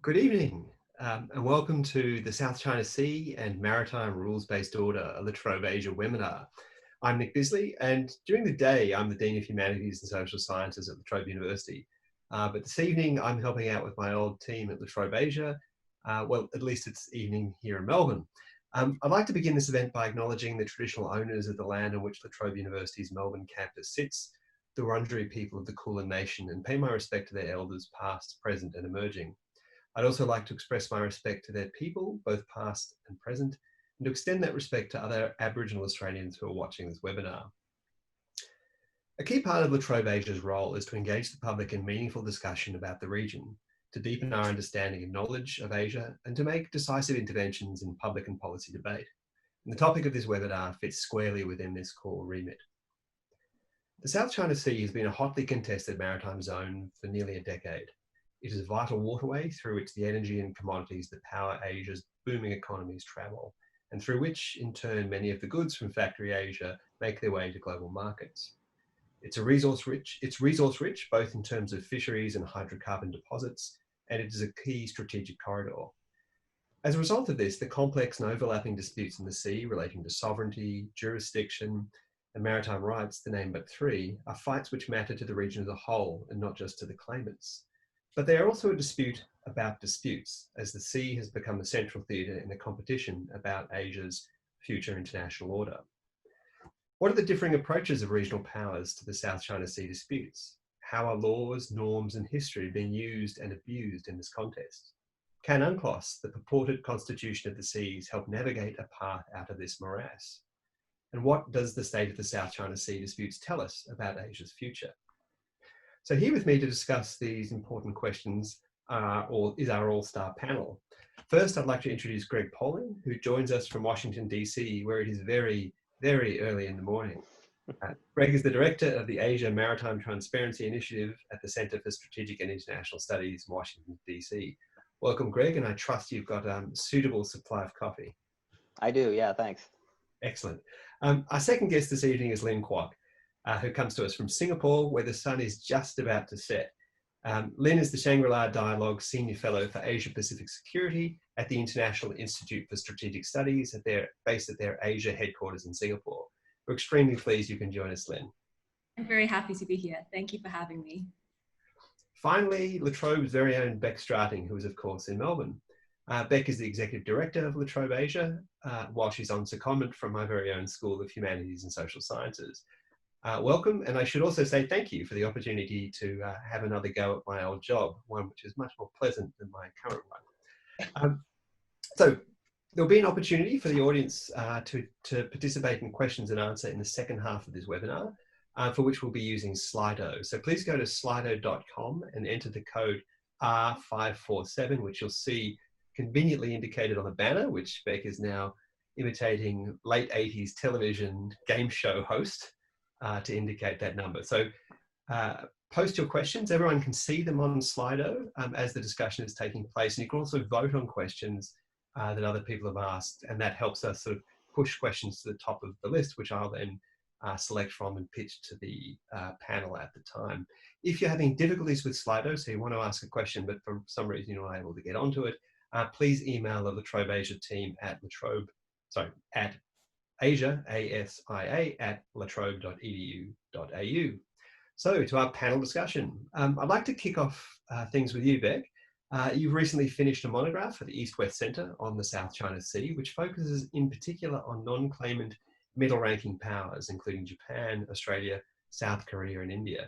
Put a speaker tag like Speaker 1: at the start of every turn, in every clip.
Speaker 1: Good evening, and welcome to the South China Sea and Maritime Rules-Based Order, a La Trobe Asia webinar. I'm Nick Bisley, and during the day, I'm the Dean of Humanities and Social Sciences at La Trobe University. But this evening, I'm helping out with my old team at La Trobe Asia. Well, at least it's evening here in Melbourne. I'd like to begin this event by acknowledging the traditional owners of the land on which La Trobe University's Melbourne campus sits, the Wurundjeri people of the Kulin Nation, and pay my respect to their elders past, present, and emerging. I'd also like to express my respect to their people, both past and present, and to extend that respect to other Aboriginal Australians who are watching this webinar. A key part of La Trobe Asia's role is to engage the public in meaningful discussion about the region, to deepen our understanding and knowledge of Asia, and to make decisive interventions in public and policy debate. And the topic of this webinar fits squarely within this core remit. The South China Sea has been a hotly contested maritime zone for nearly a decade. It is a vital waterway through which the energy and commodities that power Asia's booming economies travel, and through which, in turn, many of the goods from factory Asia make their way to global markets. It's resource rich, both in terms of fisheries and hydrocarbon deposits, and it is a key strategic corridor. As a result of this, the complex and overlapping disputes in the sea relating to sovereignty, jurisdiction, and maritime rights, to name but three, are fights which matter to the region as a whole and not just to the claimants. But they are also a dispute about disputes, as the sea has become the central theatre in a competition about Asia's future international order. What are the differing approaches of regional powers to the South China Sea disputes? How are laws, norms, and history being used and abused in this contest? Can UNCLOS, the purported constitution of the seas, help navigate a path out of this morass? And what does the state of the South China Sea disputes tell us about Asia's future? So here with me to discuss these important questions is our all-star panel. First, I'd like to introduce Greg Poling, who joins us from Washington, DC, where it is very, very early in the morning. Greg is the director of the Asia Maritime Transparency Initiative at the Center for Strategic and International Studies in Washington, DC. Welcome, Greg, and I trust you've got a suitable supply of coffee.
Speaker 2: I do, yeah, thanks.
Speaker 1: Excellent. Our second guest this evening is Lynn Kwok, who comes to us from Singapore, where the sun is just about to set. Lynn is the Shangri-La Dialogue Senior Fellow for Asia Pacific Security at the International Institute for Strategic Studies, based at their Asia headquarters in Singapore. We're extremely pleased you can join us, Lynn.
Speaker 3: I'm very happy to be here. Thank you for having me.
Speaker 1: Finally, La Trobe's very own Beck Strating, who is of course in Melbourne. Beck is the Executive Director of La Trobe Asia, while she's on secondment from my very own School of Humanities and Social Sciences. Welcome, and I should also say thank you for the opportunity to have another go at my old job, one which is much more pleasant than my current one. So there'll be an opportunity for the audience to participate in questions and answer in the second half of this webinar, for which we'll be using Slido. So please go to slido.com and enter the code R547, which you'll see conveniently indicated on the banner, which Beck is now imitating late 80s television game show host. To indicate that number. So post your questions. Everyone can see them on Slido as the discussion is taking place. And you can also vote on questions that other people have asked. And that helps us sort of push questions to the top of the list, which I'll then select from and pitch to the panel at the time. If you're having difficulties with Slido, so you want to ask a question, but for some reason you're not able to get onto it, please email the La Trobe Asia team at Asia, ASIA, at latrobe.edu.au. So to our panel discussion. I'd like to kick off things with you, Beck. You've recently finished a monograph at the East-West Centre on the South China Sea, which focuses in particular on non-claimant middle-ranking powers, including Japan, Australia, South Korea, and India.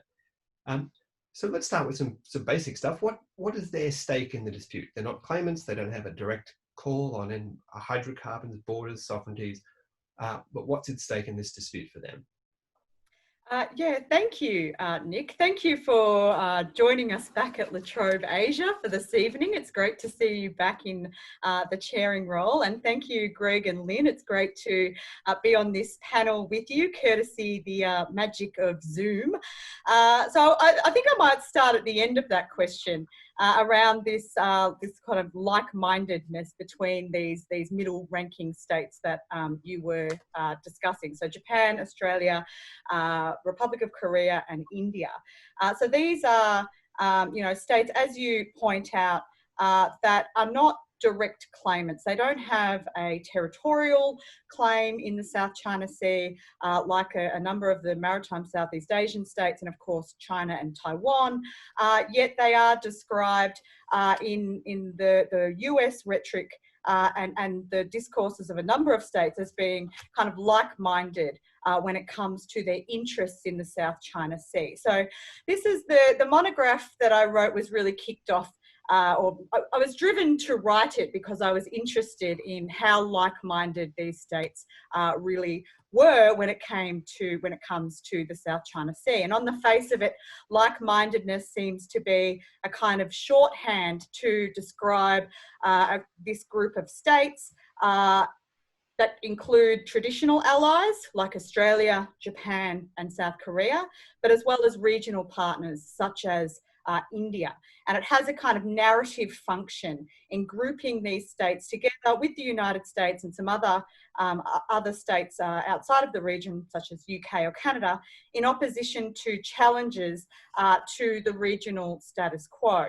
Speaker 1: So let's start with some basic stuff. What is their stake in the dispute? They're not claimants. They don't have a direct call on hydrocarbons, borders, sovereignties. But what's at stake in this dispute for them?
Speaker 4: Yeah, thank you, Nick. Thank you for joining us back at La Trobe Asia for this evening. It's great to see you back in the chairing role. And thank you, Greg and Lynn. It's great to be on this panel with you, courtesy the magic of Zoom. So I think I might start at the end of that question. Around this this kind of like-mindedness between these middle-ranking states that you were discussing. So Japan, Australia, Republic of Korea, and India. So these are, you know, states, as you point out, that are not direct claimants. They don't have a territorial claim in the South China Sea like a number of the maritime Southeast Asian states, and of course China and Taiwan, yet they are described in the US rhetoric and the discourses of a number of states as being kind of like-minded when it comes to their interests in the South China Sea. So this is the monograph that I wrote was really kicked off or I was driven to write it because I was interested in how like-minded these states really were when it comes to the South China Sea. And on the face of it, like-mindedness seems to be a kind of shorthand to describe this group of states that include traditional allies like Australia, Japan, and South Korea, but as well as regional partners such as India. And it has a kind of narrative function in grouping these states together with the United States and some other states outside of the region, such as UK or Canada, in opposition to challenges to the regional status quo.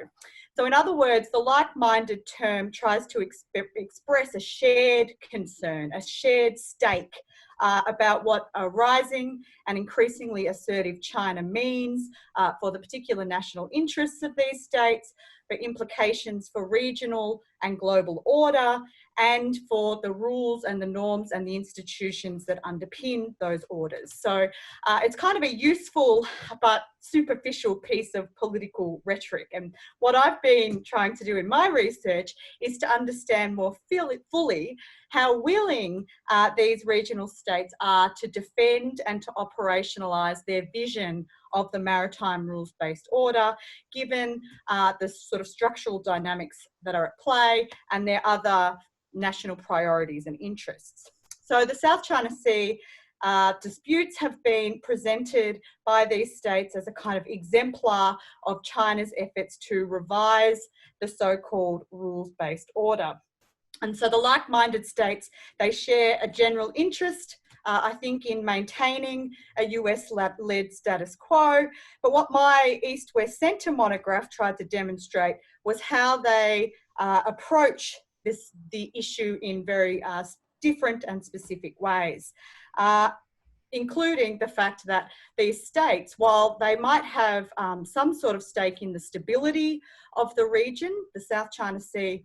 Speaker 4: So in other words, the like-minded term tries to express a shared concern, a shared stake about what a rising and increasingly assertive China means for the particular national interests of these states, for implications for regional and global order, and for the rules and the norms and the institutions that underpin those orders. So it's kind of a useful but superficial piece of political rhetoric. And what I've been trying to do in my research is to understand more fully how willing these regional states are to defend and to operationalise their vision of the maritime rules-based order, given the sort of structural dynamics that are at play and their other national priorities and interests. So the South China Sea disputes have been presented by these states as a kind of exemplar of China's efforts to revise the so-called rules-based order. And so the like-minded states, they share a general interest, I think, in maintaining a US-led status quo. But what my East-West Centre monograph tried to demonstrate was how they approach the issue in very different and specific ways, including the fact that these states, while they might have some sort of stake in the stability of the region, the South China Sea,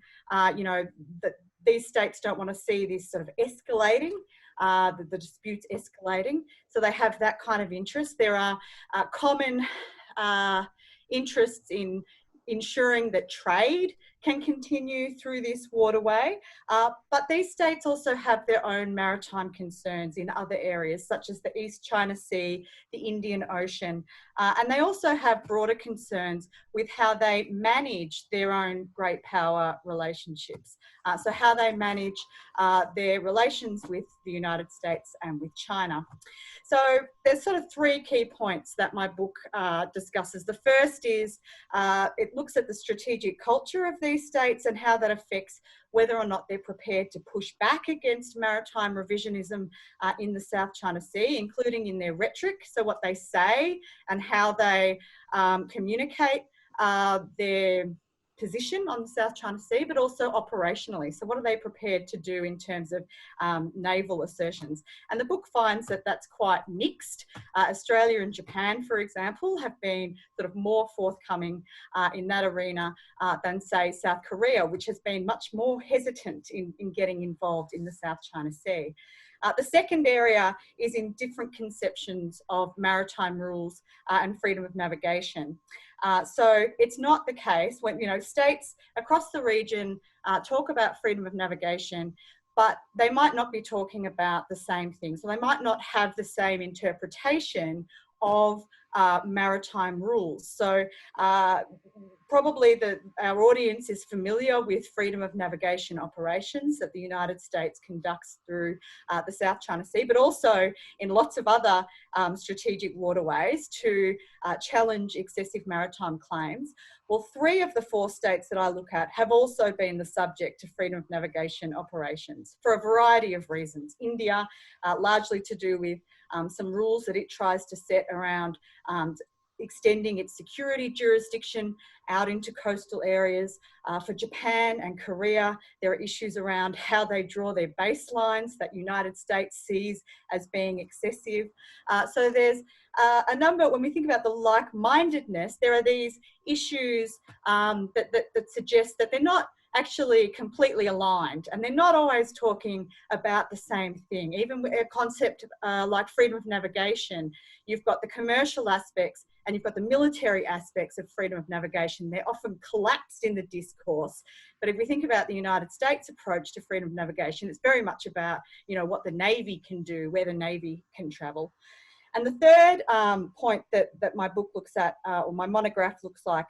Speaker 4: these states don't want to see this sort of escalating, the disputes escalating. So they have that kind of interest. There are common interests in ensuring that trade can continue through this waterway. But these states also have their own maritime concerns in other areas, such as the East China Sea, the Indian Ocean, and they also have broader concerns with how they manage their own great power relationships. So how they manage their relations with the United States and with China. So there's sort of three key points that my book discusses. The first is it looks at the strategic culture of these states and how that affects whether or not they're prepared to push back against maritime revisionism in the South China Sea, including in their rhetoric, so what they say and how they communicate their position on the South China Sea, but also operationally. So what are they prepared to do in terms of naval assertions? And the book finds that that's quite mixed. Australia and Japan, for example, have been sort of more forthcoming in that arena than, say, South Korea, which has been much more hesitant in getting involved in the South China Sea. The second area is in different conceptions of maritime rules and freedom of navigation. So it's not the case when, states across the region talk about freedom of navigation, but they might not be talking about the same thing. So they might not have the same interpretation of maritime rules. So probably our audience is familiar with freedom of navigation operations that the United States conducts through the South China Sea, but also in lots of other strategic waterways to challenge excessive maritime claims. Well, 3 of the 4 states that I look at have also been the subject to freedom of navigation operations for a variety of reasons. India, largely to do with some rules that it tries to set around extending its security jurisdiction out into coastal areas. For Japan and Korea, there are issues around how they draw their baselines that United States sees as being excessive. So there's a number, when we think about the like-mindedness, there are these issues that suggest that they're not actually completely aligned, and they're not always talking about the same thing. Even with a concept like freedom of navigation, you've got the commercial aspects and you've got the military aspects of freedom of navigation. They're often collapsed in the discourse. But if we think about the United States approach to freedom of navigation, it's very much about, you know, what the Navy can do, where the Navy can travel. And the third point that my book looks at, or my monograph looks like,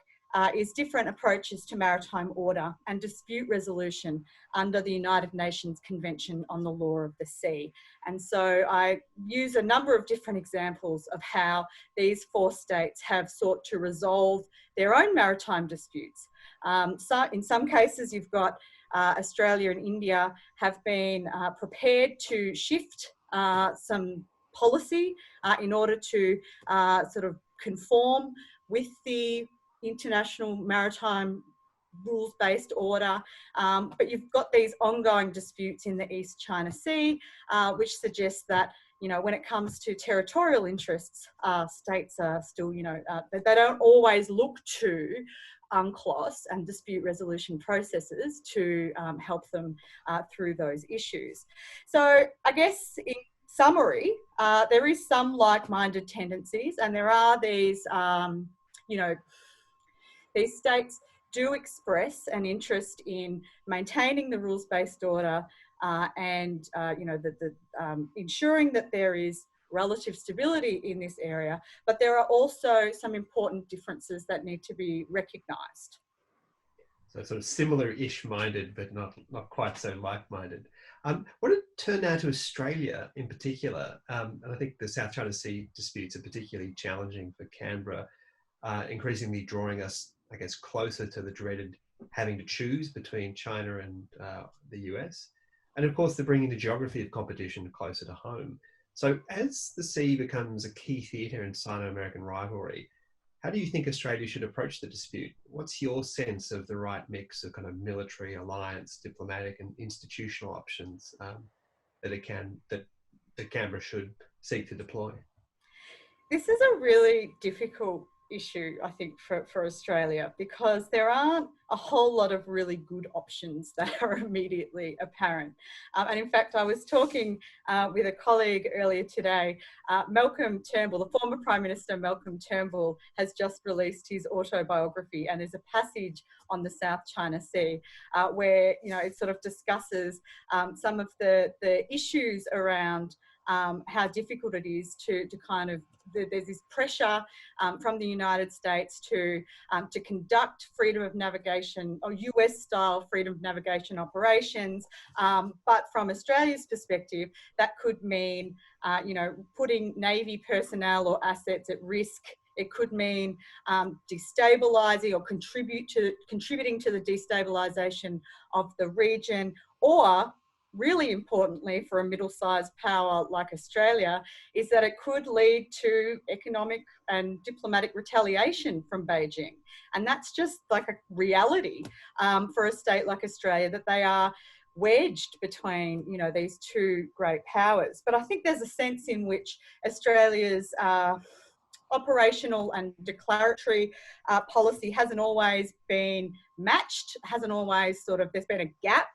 Speaker 4: is different approaches to maritime order and dispute resolution under the United Nations Convention on the Law of the Sea. And so I use a number of different examples of how these 4 states have sought to resolve their own maritime disputes. So in some cases, you've got Australia and India have been prepared to shift some policy in order to sort of conform with the international maritime rules-based order, but you've got these ongoing disputes in the East China Sea, which suggests that, you know, when it comes to territorial interests, states are still, you know, they don't always look to UNCLOS and dispute resolution processes to help them through those issues. So I guess in summary, there is some like-minded tendencies, and there are these, you know, these states do express an interest in maintaining the rules-based order and you know, ensuring that there is relative stability in this area, but there are also some important differences that need to be recognised.
Speaker 1: So sort of similar-ish minded, but not quite so like-minded. I want to turn now to Australia in particular, and I think the South China Sea disputes are particularly challenging for Canberra, increasingly drawing us, I guess, closer to the dreaded having to choose between China and the US. And of course, they're bringing the geography of competition closer to home. So as the sea becomes a key theatre in Sino-American rivalry, how do you think Australia should approach the dispute? What's your sense of the right mix of kind of military, alliance, diplomatic and institutional options that Canberra should seek to deploy?
Speaker 4: This is a really difficult issue, I think, for Australia, because there aren't a whole lot of really good options that are immediately apparent. And in fact, I was talking with a colleague earlier today. Malcolm Turnbull, the former Prime Minister Malcolm Turnbull, has just released his autobiography, and there's a passage on the South China Sea where, you know, it sort of discusses some of the issues around how difficult it is to kind of, there's this pressure from the United States to conduct freedom of navigation or US-style freedom of navigation operations, but from Australia's perspective, that could mean, you know, putting Navy personnel or assets at risk. It could mean destabilising or contributing to the destabilisation of the region, or really importantly for a middle-sized power like Australia, is that it could lead to economic and diplomatic retaliation from Beijing. And that's just like a reality for a state like Australia, that they are wedged between, you know, these two great powers. But I think there's a sense in which Australia's operational and declaratory policy hasn't always been matched, hasn't always sort of, there's been a gap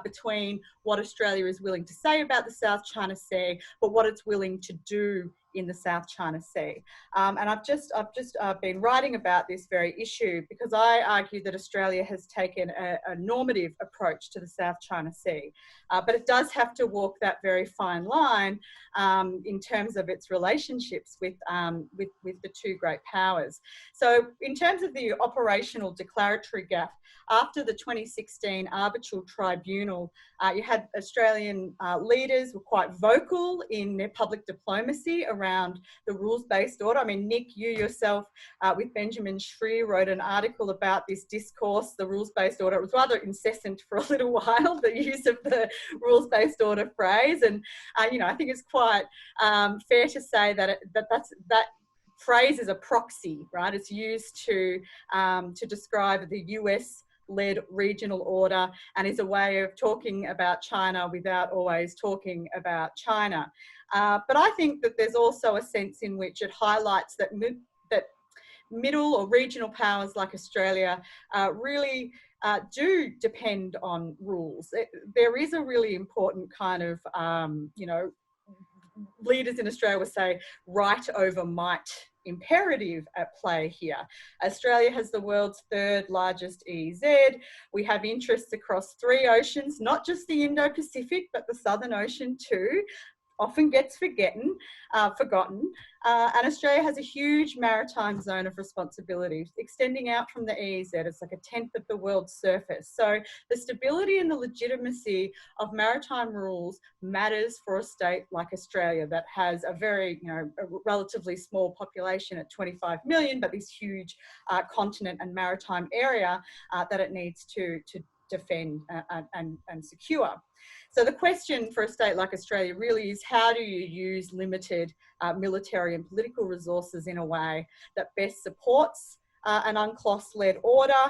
Speaker 4: between what Australia is willing to say about the South China Sea, but what it's willing to do in the South China Sea. And I've just been writing about this very issue because I argue that Australia has taken a normative approach to the South China Sea, but it does have to walk that very fine line in terms of its relationships with the two great powers. So in terms of the operational declaratory gap, after the 2016 arbitral tribunal, you had Australian leaders were quite vocal in their public diplomacy around the rules-based order. I mean, Nick, you yourself with Benjamin Shreer wrote an article about this discourse, the rules-based order. It was rather incessant for a little while, the use of the rules-based order phrase. And, you know, I think it's quite fair to say that that phrase is a proxy, right? It's used to describe the US-led regional order, and is a way of talking about China without always talking about China. But I think that there's also a sense in which it highlights that middle or regional powers like Australia really do depend on rules. There is a really important kind of, you know, leaders in Australia would say right over might imperative at play here. Australia has the world's 3rd largest EEZ. We have interests across 3 oceans, not just the Indo-Pacific, but the Southern Ocean too. Often gets forgotten. And Australia has a huge maritime zone of responsibility extending out from the EEZ. It's like 1/10 of the world's surface. So the stability and the legitimacy of maritime rules matters for a state like Australia that has a very, you know, a relatively small population at 25 million, but this huge continent and maritime area that it needs to defend and secure. So the question for a state like Australia really is, how do you use limited military and political resources in a way that best supports an UNCLOS-led order,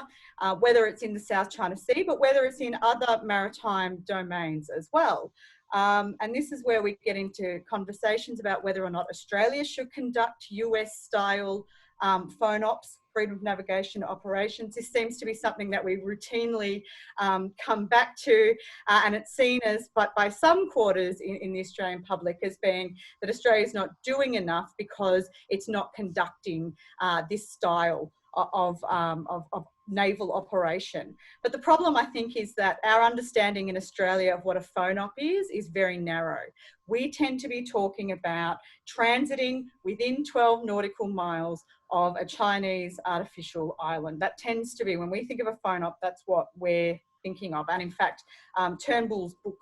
Speaker 4: whether it's in the South China Sea, but whether it's in other maritime domains as well. And this is where we get into conversations about whether or not Australia should conduct US-style phone ops, freedom of navigation operations. This seems to be something that we routinely come back to, and it's seen as, but by some quarters in the Australian public, as being that Australia is not doing enough because it's not conducting this style of naval operation. But the problem, I think, is that our understanding in Australia of what a phone op is very narrow. We tend to be talking about transiting within 12 nautical miles of a Chinese artificial island. That tends to be, when we think of a phone op, that's what we're thinking of. And in fact, Turnbull's book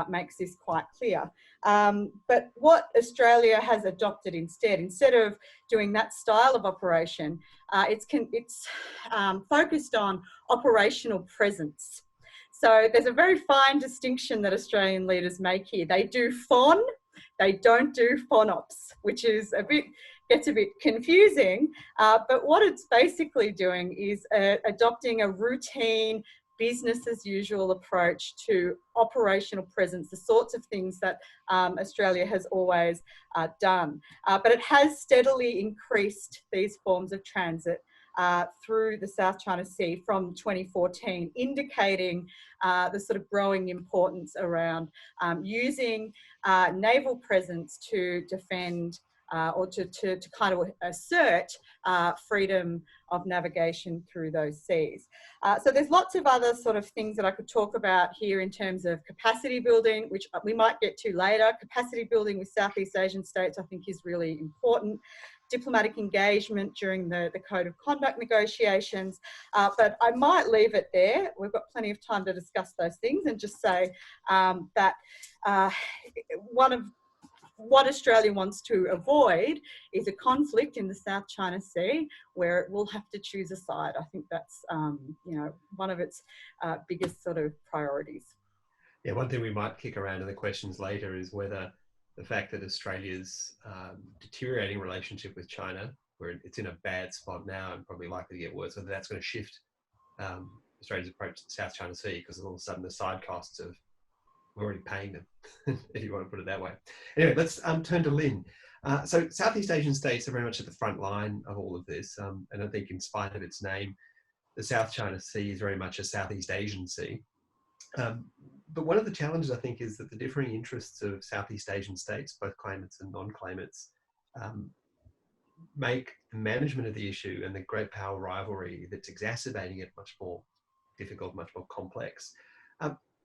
Speaker 4: makes this quite clear. But what Australia has adopted instead of doing that style of operation, it's focused on operational presence. So there's a very fine distinction that Australian leaders make here. They do FON, they don't do FONOPS, which is gets a bit confusing. But what it's basically doing is adopting a routine, business as usual approach to operational presence, the sorts of things that Australia has always done. But it has steadily increased these forms of transit through the South China Sea from 2014, indicating the sort of growing importance around using naval presence to defend or to kind of assert freedom of navigation through those seas. So there's lots of other sort of things that I could talk about here in terms of capacity building, which we might get to later. Capacity building with Southeast Asian states, I think, is really important. Diplomatic engagement during the Code of Conduct negotiations. But I might leave it there. We've got plenty of time to discuss those things, and just say that one of what Australia wants to avoid is a conflict in the South China Sea where it will have to choose a side. I think that's you know, one of its biggest sort of priorities.
Speaker 1: Yeah, one thing we might kick around in the questions later is whether the fact that Australia's deteriorating relationship with China, where it's in a bad spot now and probably likely to get worse, whether that's going to shift Australia's approach to the South China Sea, because all of a sudden the side costs of, we're already paying them, if you want to put it that way. Anyway, let's turn to Lynn. So Southeast Asian states are very much at the front line of all of this. And I think in spite of its name, the South China Sea is very much a Southeast Asian sea. But one of the challenges, I think, is that the differing interests of Southeast Asian states, both claimants and non-claimants, make the management of the issue and the great power rivalry that's exacerbating it much more difficult, much more complex.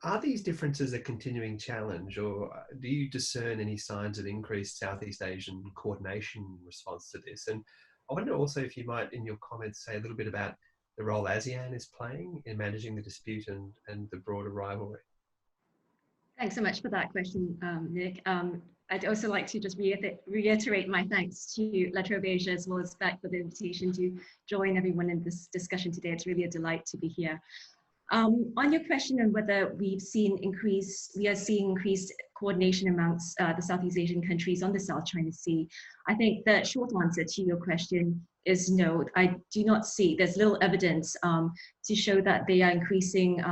Speaker 1: Are these differences a continuing challenge, or do you discern any signs of increased Southeast Asian coordination in response to this? And I wonder also if you might, in your comments, say a little bit about the role ASEAN is playing in managing the dispute and the broader rivalry.
Speaker 3: Thanks so much for that question, Nick. I'd also like to just reiterate my thanks to La Trobe Asia as well as Beck for the invitation to join everyone in this discussion today. It's really a delight to be here. On your question on whether we are seeing increased coordination amongst the Southeast Asian countries on the South China Sea, I think the short answer to your question is no. I do not see, there's little evidence to show that they are increasing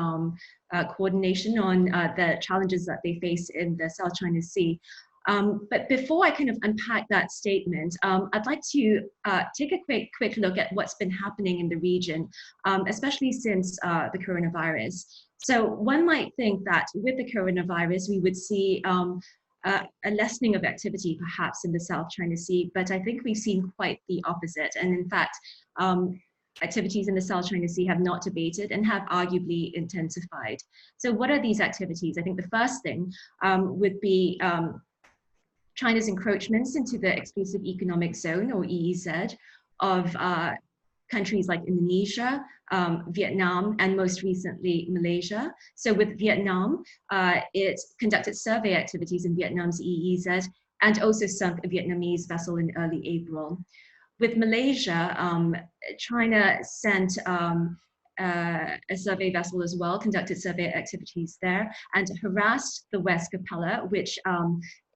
Speaker 3: coordination on the challenges that they face in the South China Sea. But before I kind of unpack that statement, I'd like to take a quick look at what's been happening in the region, especially since the coronavirus. So one might think that with the coronavirus, we would see a lessening of activity perhaps in the South China Sea, but I think we've seen quite the opposite. And in fact, activities in the South China Sea have not abated and have arguably intensified. So what are these activities? I think the first thing would be China's encroachments into the exclusive economic zone, or EEZ, of countries like Indonesia, Vietnam, and most recently Malaysia. So with Vietnam, it conducted survey activities in Vietnam's EEZ and also sunk a Vietnamese vessel in early April. With Malaysia, China sent a survey vessel as well, conducted survey activities there, and harassed the West Capella, which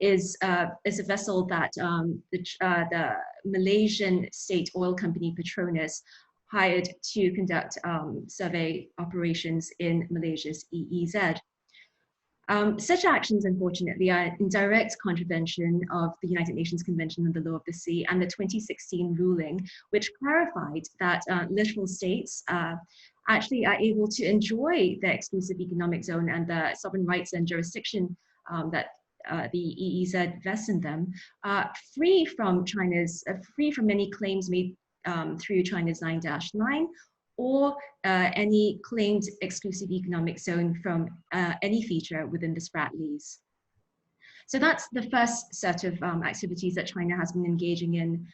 Speaker 3: is a vessel that the Malaysian state oil company Petronas hired to conduct survey operations in Malaysia's EEZ. Such actions, unfortunately, are in direct contravention of the United Nations Convention on the Law of the Sea and the 2016 ruling, which clarified that littoral states actually are able to enjoy the exclusive economic zone and the sovereign rights and jurisdiction that the EEZ vests in them, free from any claims made through China's 9-9 or any claimed exclusive economic zone from any feature within the Spratlys. So that's the first set of activities that China has been engaging in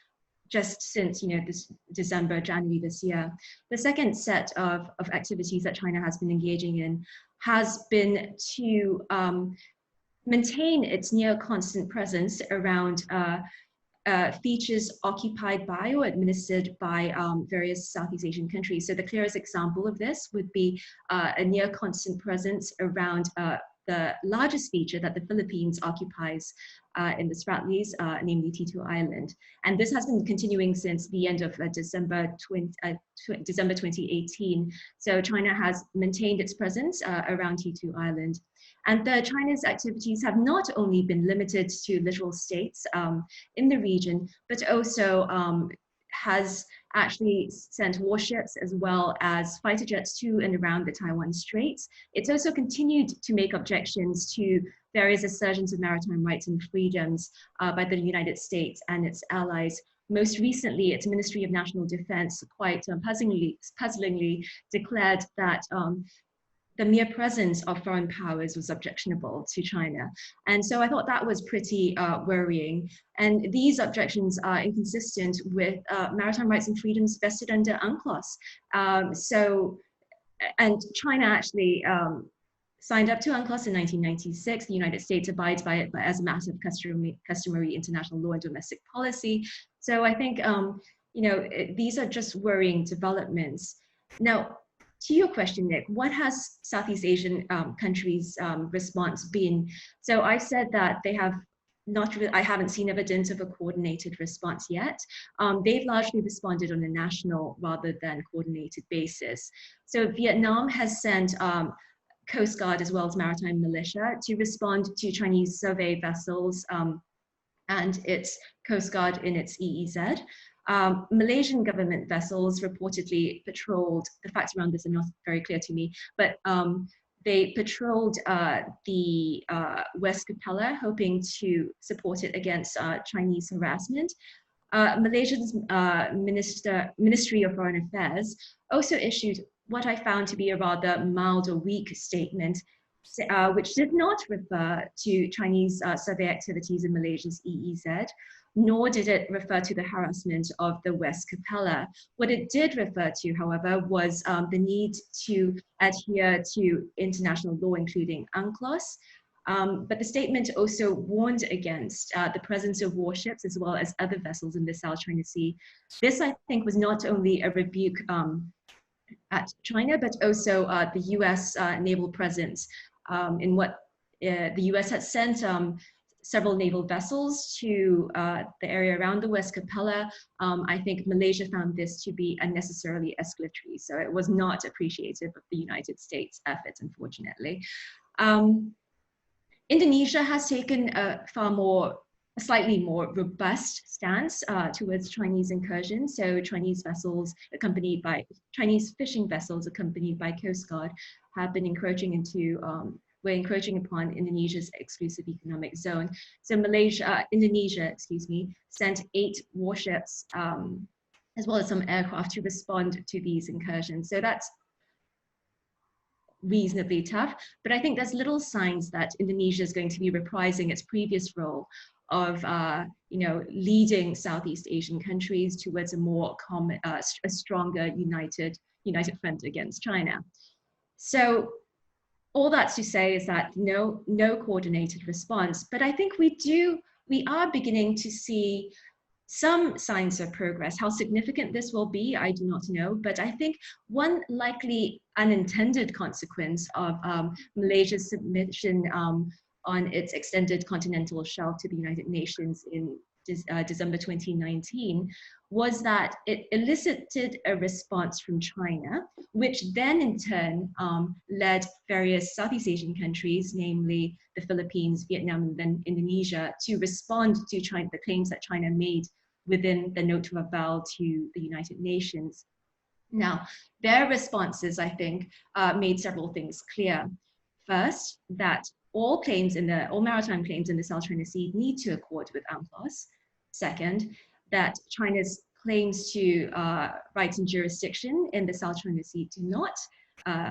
Speaker 3: just since this January this year. The second set of activities that China has been engaging in has been to maintain its near constant presence around features occupied by or administered by various Southeast Asian countries. So the clearest example of this would be a near constant presence around the largest feature that the Philippines occupies in the Spratlys, namely T2 Island. And this has been continuing since the end of December 2018. So China has maintained its presence around T2 Island. And China's activities have not only been limited to littoral states in the region, but also has actually sent warships as well as fighter jets to and around the Taiwan Straits. It's also continued to make objections to various assertions of maritime rights and freedoms by the United States and its allies. Most recently, its Ministry of National Defense quite puzzlingly declared that the mere presence of foreign powers was objectionable to China. And so I thought that was pretty worrying. And these objections are inconsistent with maritime rights and freedoms vested under UNCLOS. And China actually signed up to UNCLOS in 1996. The United States abides by it, but as a matter of customary international law and domestic policy. So I think, these are just worrying developments. Now, to your question, Nick, what has Southeast Asian countries' response been? So I said that they have I haven't seen evidence of a coordinated response yet. They've largely responded on a national rather than coordinated basis. So Vietnam has sent Coast Guard as well as maritime militia to respond to Chinese survey vessels and its Coast Guard in its EEZ. Malaysian government vessels reportedly patrolled, the facts around this are not very clear to me, but they patrolled the West Capella, hoping to support it against Chinese harassment. Malaysia's Ministry of Foreign Affairs also issued what I found to be a rather mild or weak statement, which did not refer to Chinese survey activities in Malaysia's EEZ, nor did it refer to the harassment of the West Capella. What it did refer to, however, was the need to adhere to international law, including UNCLOS. But the statement also warned against the presence of warships as well as other vessels in the South China Sea. This, I think, was not only a rebuke at China, but also the US naval presence in what the US had sent several naval vessels to the area around the West Capella. I think Malaysia found this to be unnecessarily escalatory, so it was not appreciative of the United States' efforts, unfortunately. Indonesia has taken a slightly more robust stance towards Chinese incursions. So Chinese fishing vessels accompanied by Coast Guard have been encroaching upon Indonesia's exclusive economic zone. So Indonesia, sent 8 warships as well as some aircraft to respond to these incursions. So that's reasonably tough, but I think there's little signs that Indonesia is going to be reprising its previous role of leading Southeast Asian countries towards a stronger united front against China. So all that's to say is that no coordinated response, but I think we are beginning to see some signs of progress. How significant this will be, I do not know, but I think one likely unintended consequence of Malaysia's submission on its extended continental shelf to the United Nations in December 2019 was that it elicited a response from China, which then in turn led various Southeast Asian countries, namely the Philippines, Vietnam, and then Indonesia, to respond to the claims that China made within the note of avowal to the United Nations. Now, their responses, I think, made several things clear. First, that all maritime claims in the South China Sea need to accord with UNCLOS. Second, that China's claims to rights and jurisdiction in the South China Sea do not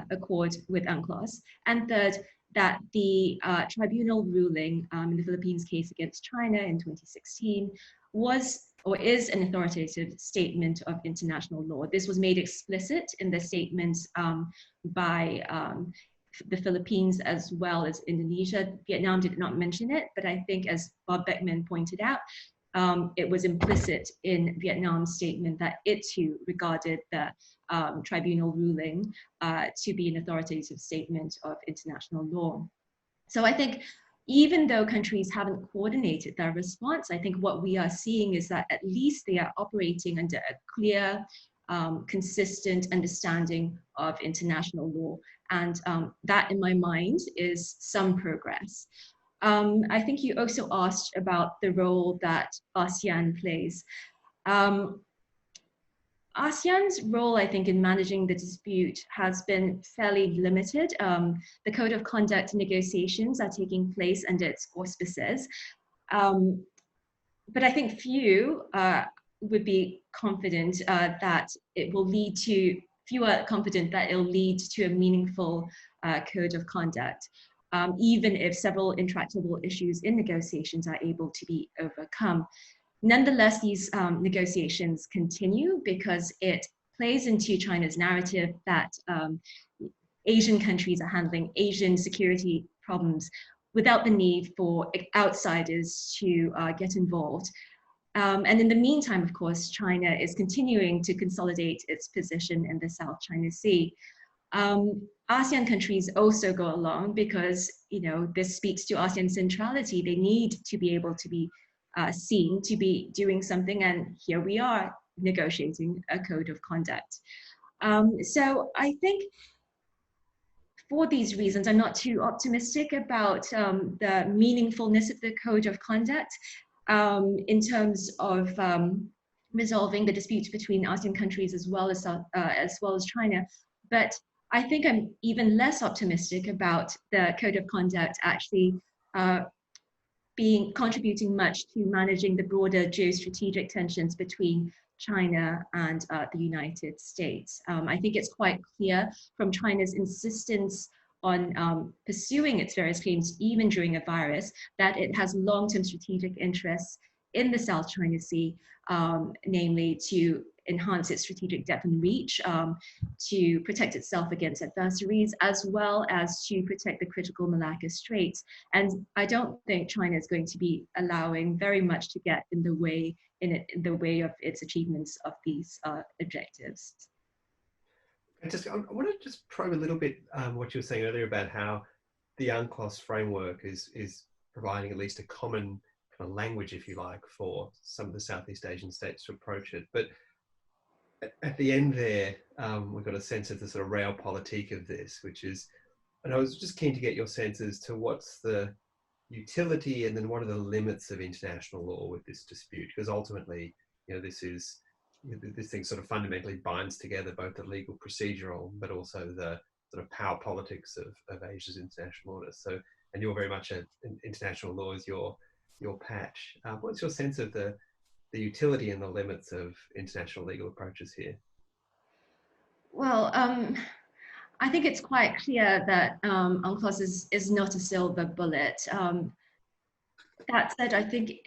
Speaker 3: accord with UNCLOS. And third, that the tribunal ruling in the Philippines case against China in 2016 was or is an authoritative statement of international law. This was made explicit in the statements by the Philippines as well as Indonesia. Vietnam did not mention it, but I think as Bob Beckman pointed out, it was implicit in Vietnam's statement that it too regarded the tribunal ruling to be an authoritative statement of international law. So I think even though countries haven't coordinated their response, I think what we are seeing is that at least they are operating under a clear, consistent understanding of international law. And that, in my mind, is some progress. I think you also asked about the role that ASEAN plays. ASEAN's role, I think, in managing the dispute has been fairly limited. The Code of Conduct negotiations are taking place under its auspices. But I think few would be confident that it will lead to, few are confident that it will lead to a meaningful Code of Conduct, even if several intractable issues in negotiations are able to be overcome. Nonetheless, these negotiations continue because it plays into China's narrative that Asian countries are handling Asian security problems without the need for outsiders to get involved. And in the meantime, of course, China is continuing to consolidate its position in the South China Sea. ASEAN countries also go along because, this speaks to ASEAN centrality. They need to be able to be seen to be doing something, and here we are negotiating a code of conduct. So I think for these reasons, I'm not too optimistic about the meaningfulness of the code of conduct in terms of resolving the disputes between ASEAN countries as well as China. But I think I'm even less optimistic about the code of conduct actually contributing much to managing the broader geostrategic tensions between China and the United States. I think it's quite clear from China's insistence on pursuing its various claims, even during a virus, that it has long-term strategic interests in the South China Sea, namely to enhance its strategic depth and reach, to protect itself against adversaries, as well as to protect the critical Malacca Straits. And I don't think China is going to be allowing very much to get in the way of its achievements of these objectives.
Speaker 1: I want to just probe a little bit what you were saying earlier about how the UNCLOS framework is providing at least a common kind of language, if you like, for some of the Southeast Asian states to approach it. But at the end there, we've got a sense of the sort of realpolitik of this, which is, and I was just keen to get your sense as to what's the utility and then what are the limits of international law with this dispute, because ultimately, you know, this thing sort of fundamentally binds together both the legal procedural but also the sort of power politics of Asia's international order. So, and you're very much international law is your patch. What's your sense of the utility and the limits of international legal approaches here?
Speaker 3: Well, I think it's quite clear that UNCLOS is not a silver bullet. That said, I think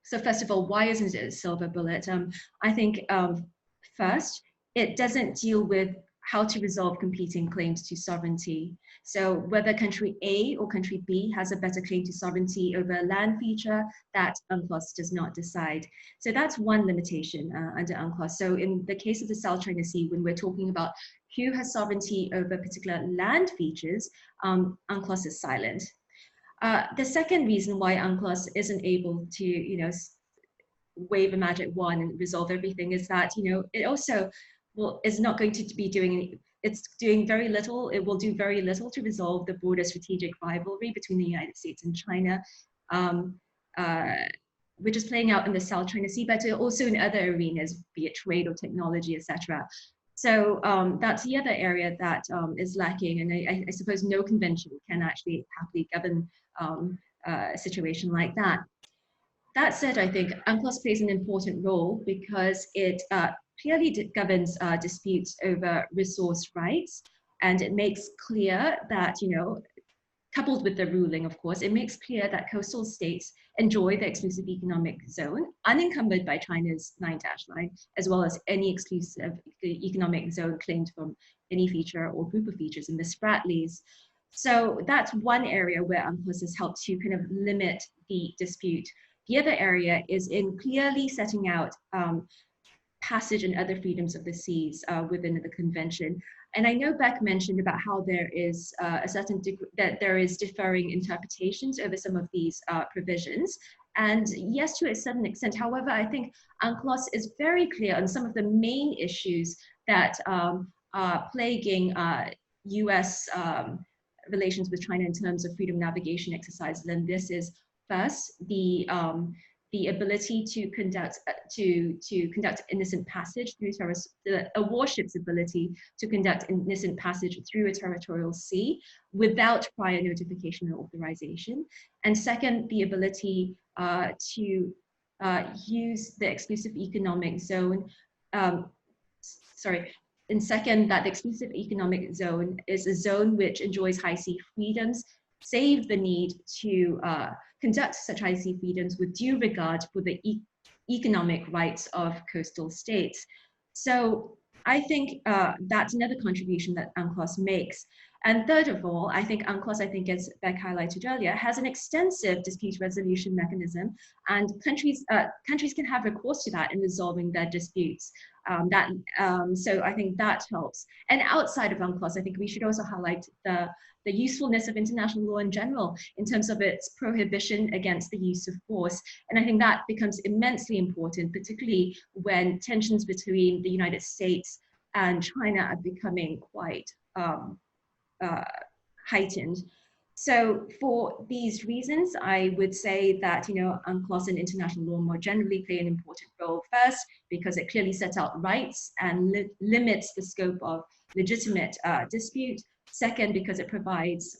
Speaker 3: so first of all, why isn't it a silver bullet? I think first, it doesn't deal with how to resolve competing claims to sovereignty. So whether country A or country B has a better claim to sovereignty over a land feature, that UNCLOS does not decide. So that's one limitation under UNCLOS. So in the case of the South China Sea, when we're talking about who has sovereignty over particular land features, UNCLOS is silent. The second reason why UNCLOS isn't able to, you know, wave a magic wand and resolve everything is that, you know, it also is not going to be doing, it's doing very little, it will do very little to resolve the broader strategic rivalry between the United States and China, which is playing out in the South China Sea, but also in other arenas, be it trade or technology, etc. So that's the other area that is lacking, and I suppose no convention can actually happily govern a situation like that. That said, I think UNCLOS plays an important role because it clearly governs disputes over resource rights, and it makes clear that, you know, coupled with the ruling, of course, it makes clear that coastal states enjoy the exclusive economic zone, unencumbered by China's 9-line, as well as any exclusive economic zone claimed from any feature or group of features in the Spratlys. So that's one area where UNCLOS has helped to kind of limit the dispute. The other area is in clearly setting out passage and other freedoms of the seas within the convention. And I know Beck mentioned about how there is a certain degree that there is differing interpretations over some of these provisions. And yes, to a certain extent. However, I think UNCLOS is very clear on some of the main issues that are plaguing US relations with China in terms of freedom navigation exercises. And this is first the ability to conduct innocent passage through a warship's ability to conduct innocent passage through a territorial sea without prior notification or authorization. And second, the ability to use the exclusive economic zone. And second, that the exclusive economic zone is a zone which enjoys high sea freedoms, save the need to conduct such high sea freedoms with due regard for the economic rights of coastal states. So I think that's another contribution that UNCLOS makes. And third of all, I think UNCLOS, as Beck highlighted earlier, has an extensive dispute resolution mechanism, and countries can have recourse to that in resolving their disputes. So I think that helps. And outside of UNCLOS, I think we should also highlight the usefulness of international law in general in terms of its prohibition against the use of force. And I think that becomes immensely important, particularly when tensions between the United States and China are becoming quite heightened. So for these reasons, I would say that, UNCLOS and international law more generally play an important role. First, because it clearly sets out rights and limits the scope of legitimate dispute. Second, because it provides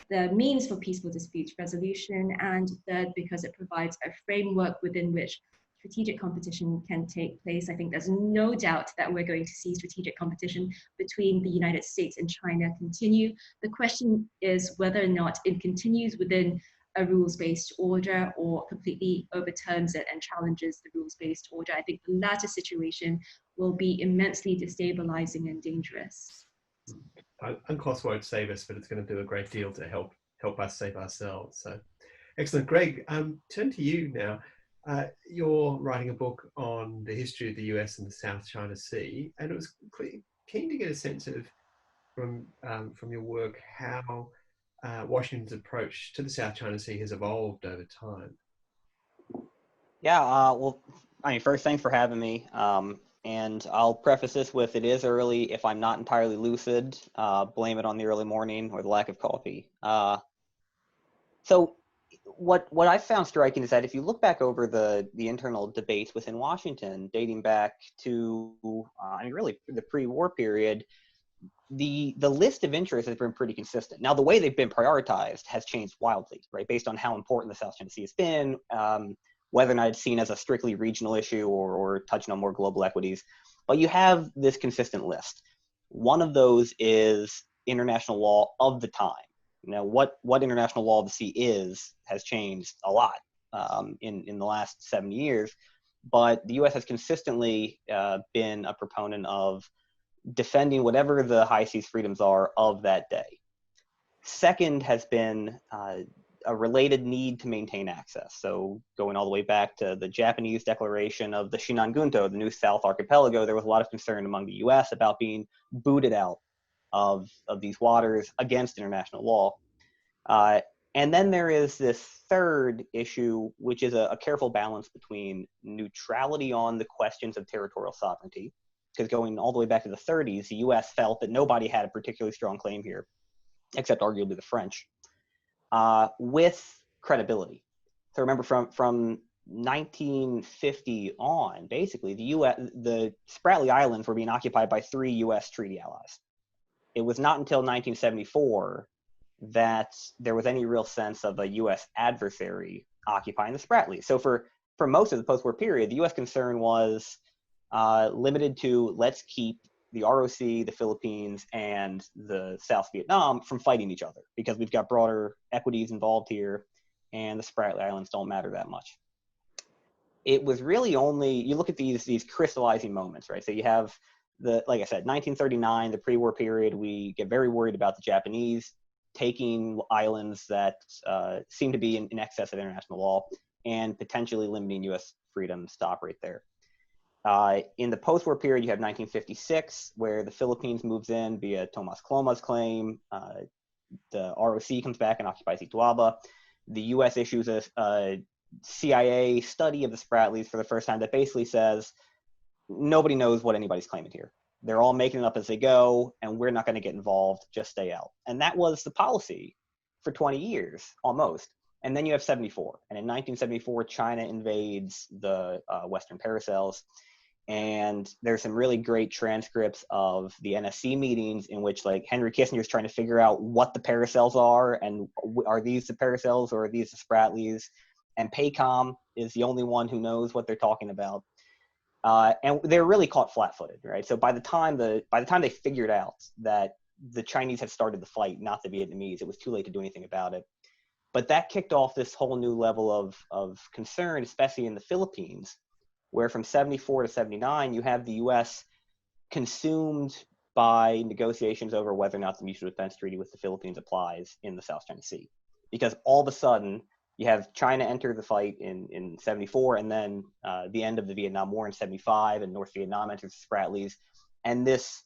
Speaker 3: the means for peaceful dispute resolution. And third, because it provides a framework within which strategic competition can take place. I think there's no doubt that we're going to see strategic competition between the United States and China continue. The question is whether or not it continues within a rules-based order or completely overturns it and challenges the rules-based order. I think the latter situation will be immensely destabilizing and dangerous.
Speaker 1: UNCLOS won't save us, but it's going to do a great deal to help us save ourselves. So excellent. Greg, turn to you now. You're writing a book on the history of the US and the South China Sea, and it was keen to get a sense of from your work how Washington's approach to the South China Sea has evolved over time.
Speaker 2: Yeah, well, I mean, first, thanks for having me. And I'll preface this with, it is early. If I'm not entirely lucid, blame it on the early morning or the lack of coffee. So what I found striking is that if you look back over the internal debates within Washington, dating back to, I mean, really the pre-war period, the list of interests has been pretty consistent. Now, the way they've been prioritized has changed wildly, right? Based on how important the South China Sea has been, whether or not it's seen as a strictly regional issue or touching on more global equities. But you have this consistent list. One of those is international law of the time. Now, what international law of the sea has changed a lot in the last 7 years, but the U.S. has consistently been a proponent of defending whatever the high seas freedoms are of that day. Second has been a related need to maintain access. So going all the way back to the Japanese declaration of the Shinangunto, the New South Archipelago, there was a lot of concern among the US about being booted out of these waters against international law. And then there is this third issue, which is a careful balance between neutrality on the questions of territorial sovereignty, because going all the way back to the 30s, the US felt that nobody had a particularly strong claim here, except arguably the French, with credibility. So remember, from 1950 on, basically, the Spratly Islands were being occupied by 3 US treaty allies. It was not until 1974 that there was any real sense of a US adversary occupying the Spratlys. So for most of the post-war period, the US concern was limited to, let's keep the ROC, the Philippines, and the South Vietnam from fighting each other, because we've got broader equities involved here, and the Spratly Islands don't matter that much. It was really only, you look at these crystallizing moments, right? So you have like I said, 1939, the pre-war period, we get very worried about the Japanese taking islands that seem to be in excess of international law and potentially limiting US freedoms to operate there. In the post-war period, you have 1956, where the Philippines moves in via Tomas Cloma's claim. The ROC comes back and occupies Ituaba. The U.S. issues a CIA study of the Spratlys for the first time that basically says, nobody knows what anybody's claiming here. They're all making it up as they go, and we're not going to get involved. Just stay out. And that was the policy for 20 years, almost. And then you have 74. And in 1974, China invades the Western Paracels. And there's some really great transcripts of the NSC meetings in which, like, Henry Kissinger is trying to figure out what the Paracels are, and are these the Paracels or are these the Spratlys? And PACOM is the only one who knows what they're talking about. And they're really caught flat-footed, right? So by the time they figured out that the Chinese had started the fight, not the Vietnamese, it was too late to do anything about it. But that kicked off this whole new level of concern, especially in the Philippines, where from 74 to 79, you have the U.S. consumed by negotiations over whether or not the Mutual Defense Treaty with the Philippines applies in the South China Sea. Because all of a sudden, you have China enter the fight in 74, and then the end of the Vietnam War in 75, and North Vietnam enters the Spratlys. And this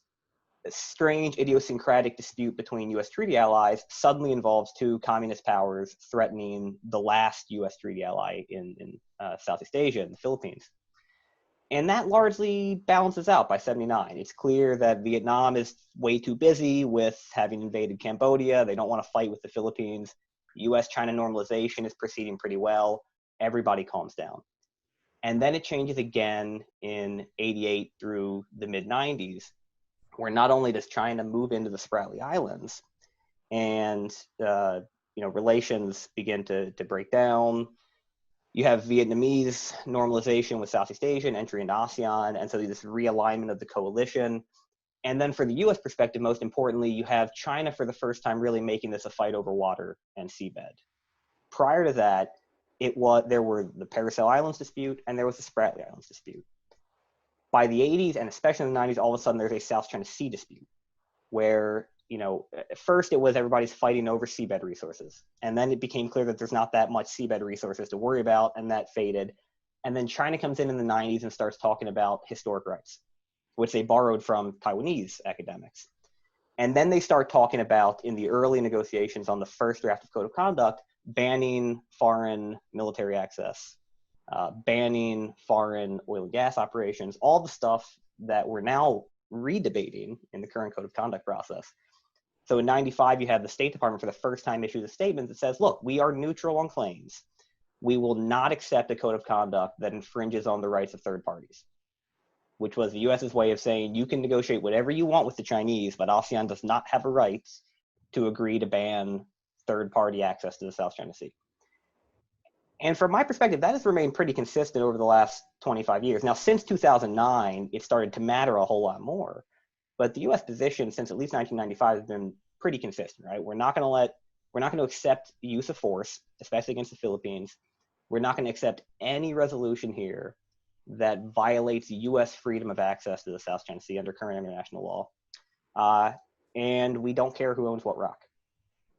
Speaker 2: strange idiosyncratic dispute between U.S. treaty allies suddenly involves 2 communist powers threatening the last U.S. treaty ally in Southeast Asia, in the Philippines. And that largely balances out by 79. It's clear that Vietnam is way too busy with having invaded Cambodia. They don't want to fight with the Philippines. U.S.-China normalization is proceeding pretty well. Everybody calms down. And then it changes again in 88 through the mid-90s, where not only does China move into the Spratly Islands and relations begin to break down. You have Vietnamese normalization with Southeast Asia and entry into ASEAN, and so this realignment of the coalition. And then for the U.S. perspective, most importantly, you have China for the first time really making this a fight over water and seabed. Prior to that, there were the Paracel Islands dispute and there was the Spratly Islands dispute. By the 80s, and especially in the 90s, all of a sudden there's a South China Sea dispute where, at first it was everybody's fighting over seabed resources. And then it became clear that there's not that much seabed resources to worry about, and that faded. And then China comes in the 90s and starts talking about historic rights, which they borrowed from Taiwanese academics. And then they start talking about, in the early negotiations on the first draft of Code of Conduct, banning foreign military access, banning foreign oil and gas operations, all the stuff that we're now redebating in the current Code of Conduct process. So in 95, you have the State Department for the first time issues a statement that says, look, we are neutral on claims. We will not accept a code of conduct that infringes on the rights of third parties, which was the US's way of saying you can negotiate whatever you want with the Chinese, but ASEAN does not have a right to agree to ban third-party access to the South China Sea. And from my perspective, that has remained pretty consistent over the last 25 years. Now, since 2009, it started to matter a whole lot more. But the US position since at least 1995 has been pretty consistent, right? We're not going to accept the use of force, especially against the Philippines. We're not going to accept any resolution here that violates US freedom of access to the South China Sea under current international law. And we don't care who owns what rock.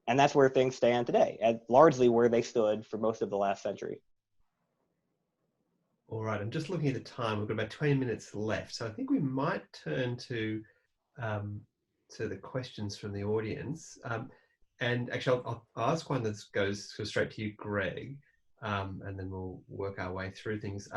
Speaker 2: And that's where things stand today, and largely where they stood for most of the last century.
Speaker 1: All right, I'm just looking at the time. We've got about 20 minutes left. So I think we might turn to the questions from the audience. And actually, I'll ask one that goes straight to you, Greg, and then we'll work our way through things.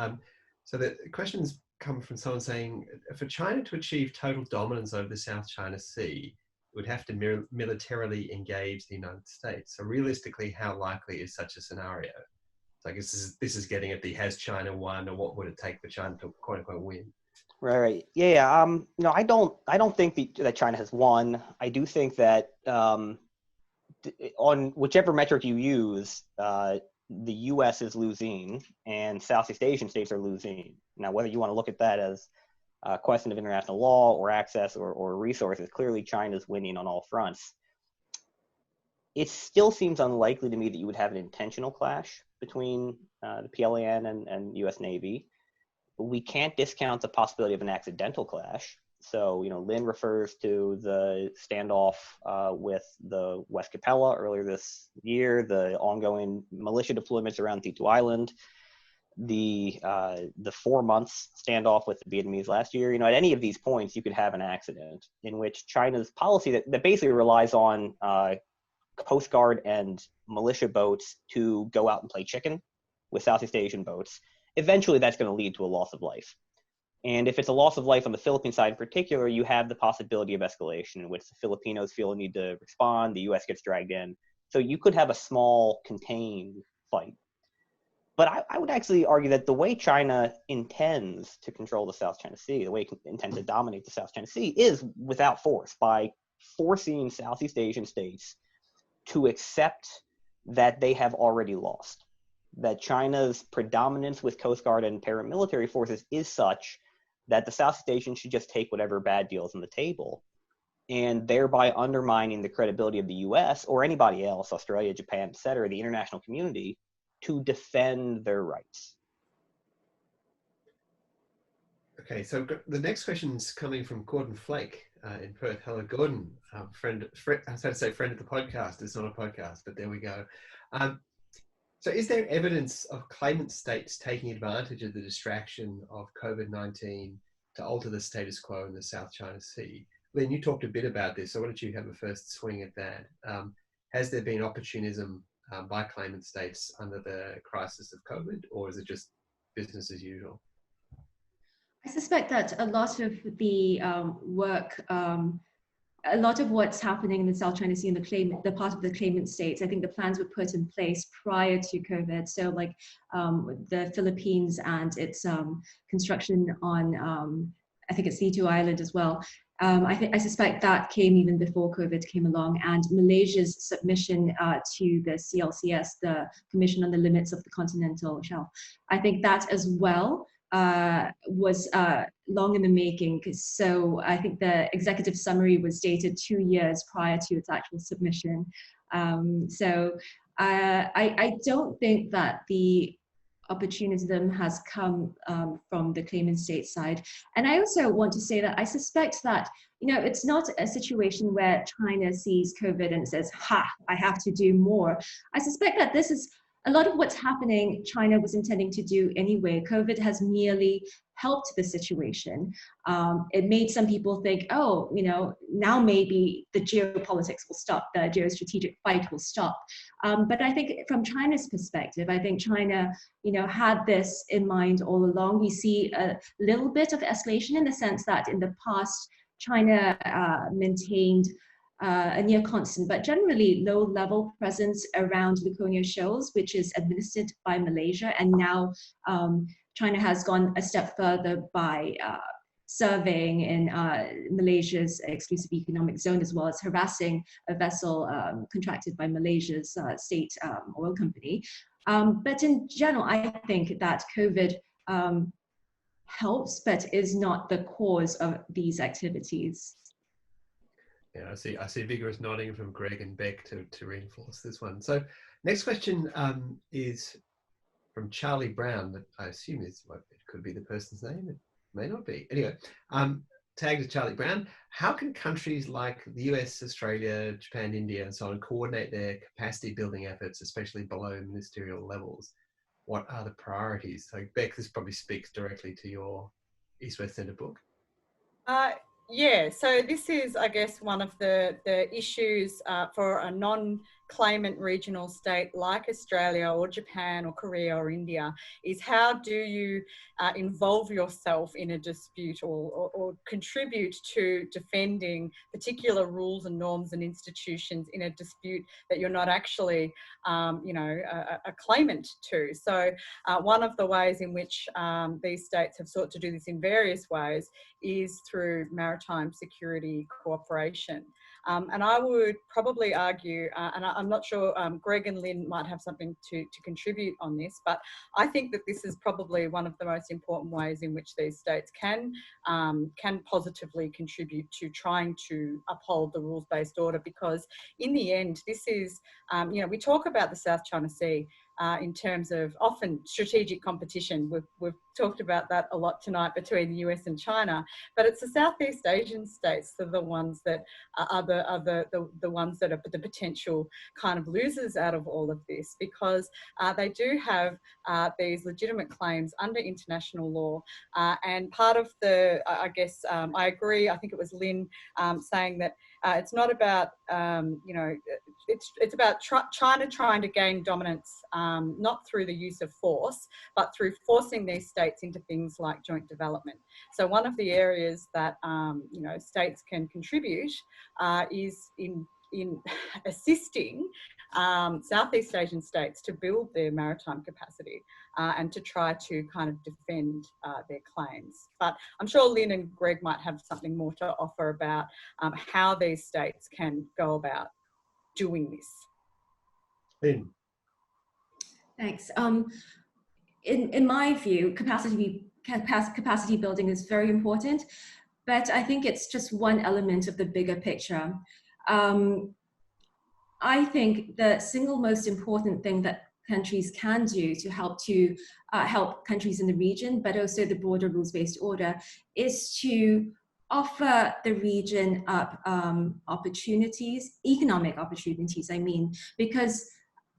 Speaker 1: So the questions come from someone saying, for China to achieve total dominance over the South China Sea, it would have to militarily engage the United States. So realistically, how likely is such a scenario? So I guess this is getting at the has China won, or what would it take for China to quote unquote win?
Speaker 2: Right. Yeah. I don't think that China has won. I do think that on whichever metric you use, the U.S. is losing and Southeast Asian states are losing. Now, whether you want to look at that as a question of international law or access or resources, clearly China's winning on all fronts. It still seems unlikely to me that you would have an intentional clash between the PLAN and U.S. Navy. But we can't discount the possibility of an accidental clash. So, Lynn refers to the standoff with the West Capella earlier this year, the ongoing militia deployments around T2 Island, the 4 months standoff with the Vietnamese last year. At any of these points, you could have an accident in which China's policy that basically relies on Coast Guard and militia boats to go out and play chicken with Southeast Asian boats. Eventually, that's going to lead to a loss of life. And if it's a loss of life on the Philippine side in particular, you have the possibility of escalation in which the Filipinos feel a need to respond, the U.S. gets dragged in. So you could have a small, contained fight. But I would actually argue that the way China intends to control the South China Sea, the way it intends to dominate the South China Sea, is without force, by forcing Southeast Asian states to accept that they have already lost, that China's predominance with Coast Guard and paramilitary forces is such that the Southeast Asians should just take whatever bad deals on the table, and thereby undermining the credibility of the US or anybody else, Australia, Japan, et cetera, the international community, to defend their rights.
Speaker 1: Okay, so the next question is coming from Gordon Flake in Perth. Hello, Gordon. Friend, I was going to say friend of the podcast. It's not a podcast, but there we go. So is there evidence of claimant states taking advantage of the distraction of COVID-19 to alter the status quo in the South China Sea? Lynn, you talked a bit about this, so why don't you have a first swing at that? Has there been opportunism by claimant states under the crisis of COVID, or is it just business as usual?
Speaker 3: I suspect that a lot of the work, a lot of what's happening in the South China Sea and the part of the claimant states, I think the plans were put in place prior to COVID. So like the Philippines and its construction on, I think it's T2 Island as well. I suspect that came even before COVID came along, and Malaysia's submission to the CLCS, the Commission on the Limits of the Continental Shelf, I think that as well was long in the making. So I think the executive summary was dated 2 years prior to its actual submission. So I don't think that the opportunism has come from the claimant state side. And I also want to say that I suspect that, it's not a situation where China sees COVID and says, ha, I have to do more. I suspect that this is a lot of what's happening, China was intending to do anyway. COVID has merely helped the situation. It made some people think, oh, now maybe the geopolitics will stop, the geostrategic fight will stop. But I think from China's perspective, I think China, had this in mind all along. We see a little bit of escalation in the sense that in the past, China maintained a near constant, but generally low-level presence around Luconia shoals, which is administered by Malaysia. And now China has gone a step further by surveying in Malaysia's exclusive economic zone, as well as harassing a vessel contracted by Malaysia's state oil company. But in general, I think that COVID helps, but is not the cause of these activities.
Speaker 1: Yeah, I see vigorous nodding from Greg and Beck to reinforce this one. So next question is from Charlie Brown, that I assume it could be the person's name, it may not be. Anyway, tagged as Charlie Brown. How can countries like the US, Australia, Japan, India, and so on coordinate their capacity building efforts, especially below ministerial levels? What are the priorities? So Beck, this probably speaks directly to your East-West Centre book.
Speaker 4: Yeah, so this is, I guess, one of the issues for a non-claimant regional state like Australia or Japan or Korea or India, is how do you involve yourself in a dispute or contribute to defending particular rules and norms and institutions in a dispute that you're not actually, a claimant to. So one of the ways in which these states have sought to do this in various ways is through maritime security cooperation. And I would probably argue, and I'm not sure, Greg and Lynn might have something to contribute on this, but I think that this is probably one of the most important ways in which these states can positively contribute to trying to uphold the rules-based order, because in the end, this is, we talk about the South China Sea in terms of often strategic competition. We've talked about that a lot tonight between the US and China, but it's the Southeast Asian states that are the ones that are the ones that are the potential kind of losers out of all of this, because they do have these legitimate claims under international law. And part of the, I guess, I agree, I think it was Lynn saying that it's not about, it's about China trying to gain dominance, not through the use of force, but through forcing these states into things like joint development. So one of the areas that, states can contribute is in assisting Southeast Asian states to build their maritime capacity and to try to kind of defend their claims. But I'm sure Lynn and Greg might have something more to offer about how these states can go about doing this.
Speaker 1: Lynn.
Speaker 3: Thanks. In my view, capacity building is very important, but I think it's just one element of the bigger picture. I think the single most important thing that countries can do to help countries in the region, but also the broader rules-based order, is to offer the region up opportunities, economic opportunities, I mean, because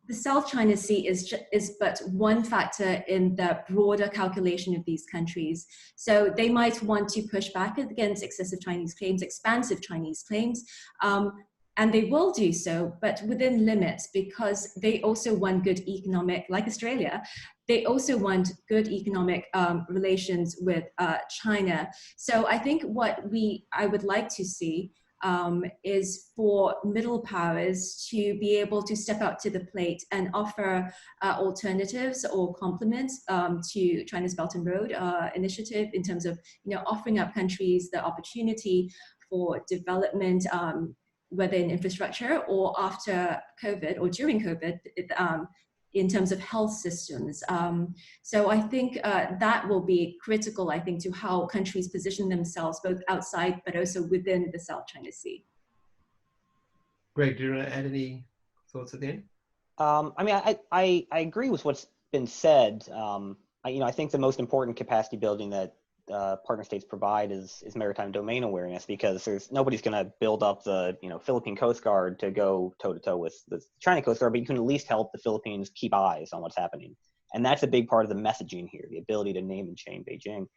Speaker 3: the South China Sea is but one factor in the broader calculation of these countries. So they might want to push back against excessive Chinese claims, expansive Chinese claims, and they will do so, but within limits, because they also want good economic, like Australia, they also want good economic relations with China. So I think what I would like to see is for middle powers to be able to step up to the plate and offer alternatives or complements to China's Belt and Road initiative, in terms of offering up countries the opportunity for development, whether in infrastructure or after COVID or during COVID, in terms of health systems. So I think that will be critical, I think, to how countries position themselves both outside but also within the South China Sea.
Speaker 1: Greg, do you want to add any thoughts at the end?
Speaker 2: I mean, I agree with what's been said. I think the most important capacity building that partner states provide is maritime domain awareness, because nobody's going to build up the Philippine Coast Guard to go toe to toe with the China Coast Guard, but you can at least help the Philippines keep eyes on what's happening, and that's a big part of the messaging here, the ability to name and shame Beijing.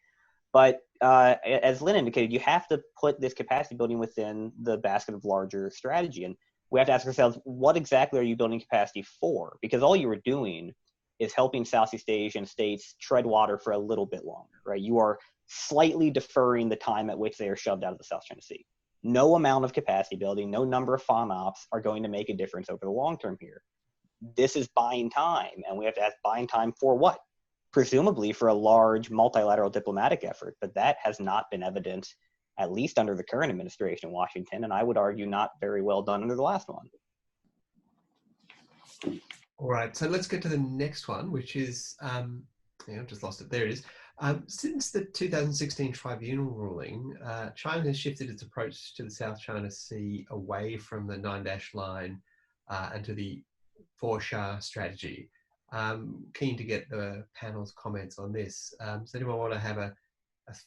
Speaker 2: But as Lynn indicated, you have to put this capacity building within the basket of larger strategy, and we have to ask ourselves, what exactly are you building capacity for? Because all you were doing is helping Southeast Asian states tread water for a little bit longer, right? You are slightly deferring the time at which they are shoved out of the South China Sea. No amount of capacity building, no number of FOMOPs are going to make a difference over the long term here. This is buying time, and we have to ask, buying time for what? Presumably for a large multilateral diplomatic effort, but that has not been evident, at least under the current administration in Washington, and I would argue not very well done under the last one.
Speaker 1: All right, so let's get to the next one, which is, I've just lost it. There it is. Since the 2016 tribunal ruling, China has shifted its approach to the South China Sea away from the 9-dash line and to the 4-SHA strategy. Keen to get the panel's comments on this. Does anyone want to have a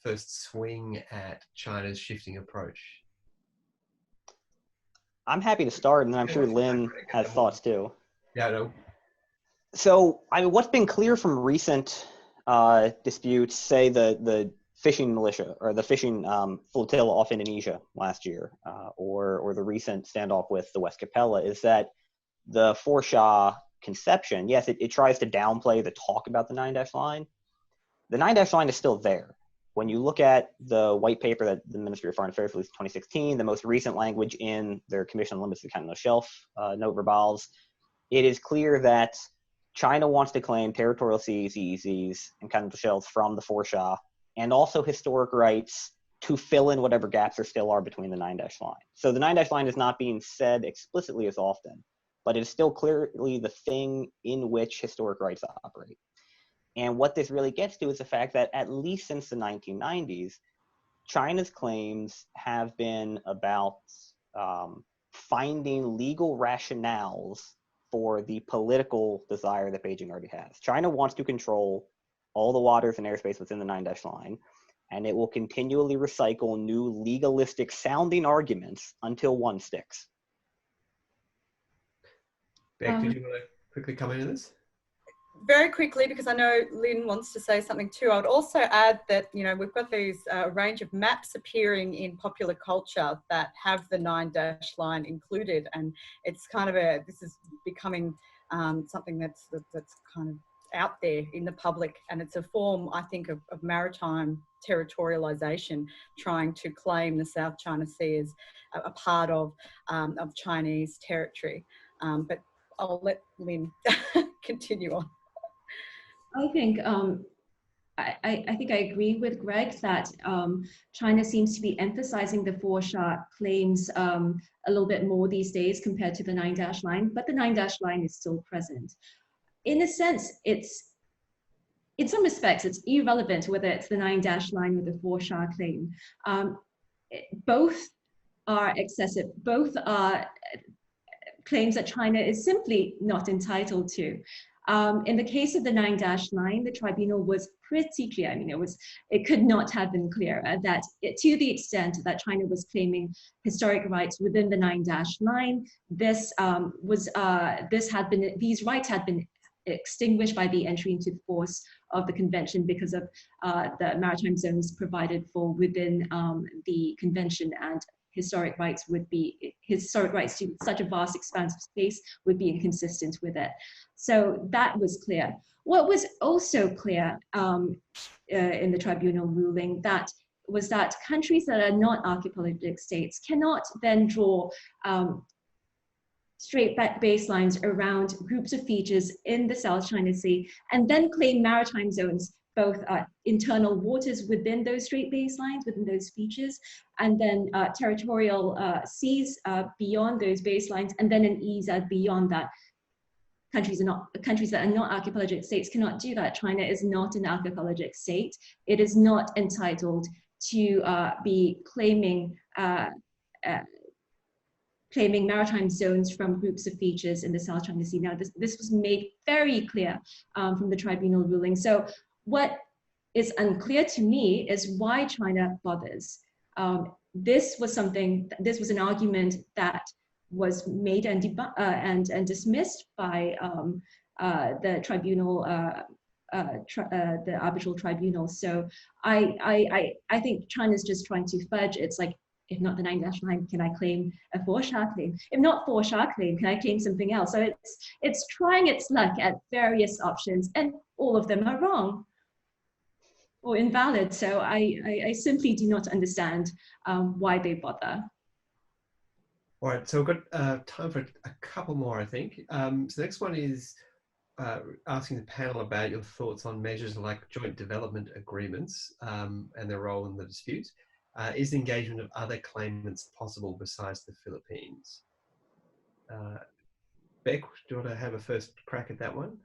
Speaker 1: first swing at China's shifting approach?
Speaker 2: I'm happy to start, and I'm sure Lynn has thoughts too.
Speaker 1: Yeah, no.
Speaker 2: So, what's been clear from recent disputes, say the fishing militia or the fishing flotilla off Indonesia last year, or the recent standoff with the West Capella, is that the 4-SHA conception, yes, it tries to downplay the talk about the 9-dash line. The 9-dash line is still there. When you look at the white paper that the Ministry of Foreign Affairs released in 2016, the most recent language in their Commission on Limits of the Continental Shelf note verbals, it is clear that China wants to claim territorial seas, EEZs, and continental shelves from the 4-SHA, and also historic rights to fill in whatever gaps there still are between the 9-dash line. So the 9-dash line is not being said explicitly as often, but it is still clearly the thing in which historic rights operate. And what this really gets to is the fact that at least since the 1990s, China's claims have been about finding legal rationales for the political desire that Beijing already has. China wants to control all the waters and airspace within the 9-dash line, and it will continually recycle new legalistic sounding arguments until one sticks.
Speaker 1: Beck, did you want to quickly come into this?
Speaker 4: Very quickly, because I know Lynn wants to say something too, I would also add that, we've got these range of maps appearing in popular culture that have the 9-dash line included, and it's kind of this is becoming something that's kind of out there in the public, and it's a form, I think, of maritime territorialization, trying to claim the South China Sea as a part of Chinese territory. But I'll let Lynn continue on.
Speaker 3: I think I think I agree with Greg that China seems to be emphasizing the 4-SHA claims a little bit more these days compared to the 9-dash line, but the 9-dash line is still present. In a sense, in some respects, it's irrelevant whether it's the 9-dash line or the 4-SHA claim. Both are excessive. Both are claims that China is simply not entitled to. In the case of the 9-dash line, the tribunal was pretty clear. I mean, it could not have been clearer that to the extent that China was claiming historic rights within the 9-dash line, these rights had been extinguished by the entry into force of the convention because of the maritime zones provided for within the convention, and historic rights to such a vast expanse of space would be inconsistent with it. So that was clear. What was also clear in the tribunal ruling was that countries that are not archipelagic states cannot then draw straight back baselines around groups of features in the South China Sea and then claim maritime zones, both internal waters within those straight baselines, within those features, and then territorial seas beyond those baselines, and then an EEZ beyond that. Countries that are not archipelagic states cannot do that. China is not an archipelagic state. It is not entitled to be claiming maritime zones from groups of features in the South China Sea. Now, this was made very clear from the tribunal ruling. So what is unclear to me is why China bothers. This was an argument that was made and dismissed by the tribunal, the arbitral tribunal. So I think China's just trying to fudge. It's like, if not the 9-9, can I claim a 4-SHA claim? If not 4-SHA claim, can I claim something else? So it's trying its luck at various options, and all of them are wrong or invalid. So I simply do not understand why they bother.
Speaker 1: All right, so we've got time for a couple more, I think. So the next one is asking the panel about your thoughts on measures like joint development agreements and their role in the dispute. Is the engagement of other claimants possible besides the Philippines? Beck, do you want to have a first crack at that one?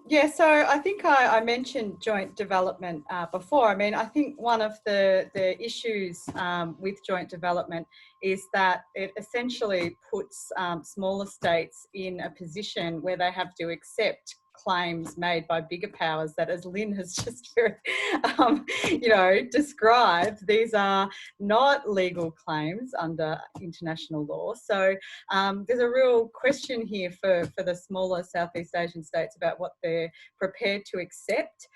Speaker 4: Yeah, so I think I mentioned joint development before. I mean, I think one of the issues with joint development is that it essentially puts smaller states in a position where they have to accept claims made by bigger powers that, as Lynn has just described, these are not legal claims under international law. So there's a real question here for the smaller Southeast Asian states about what they're prepared to accept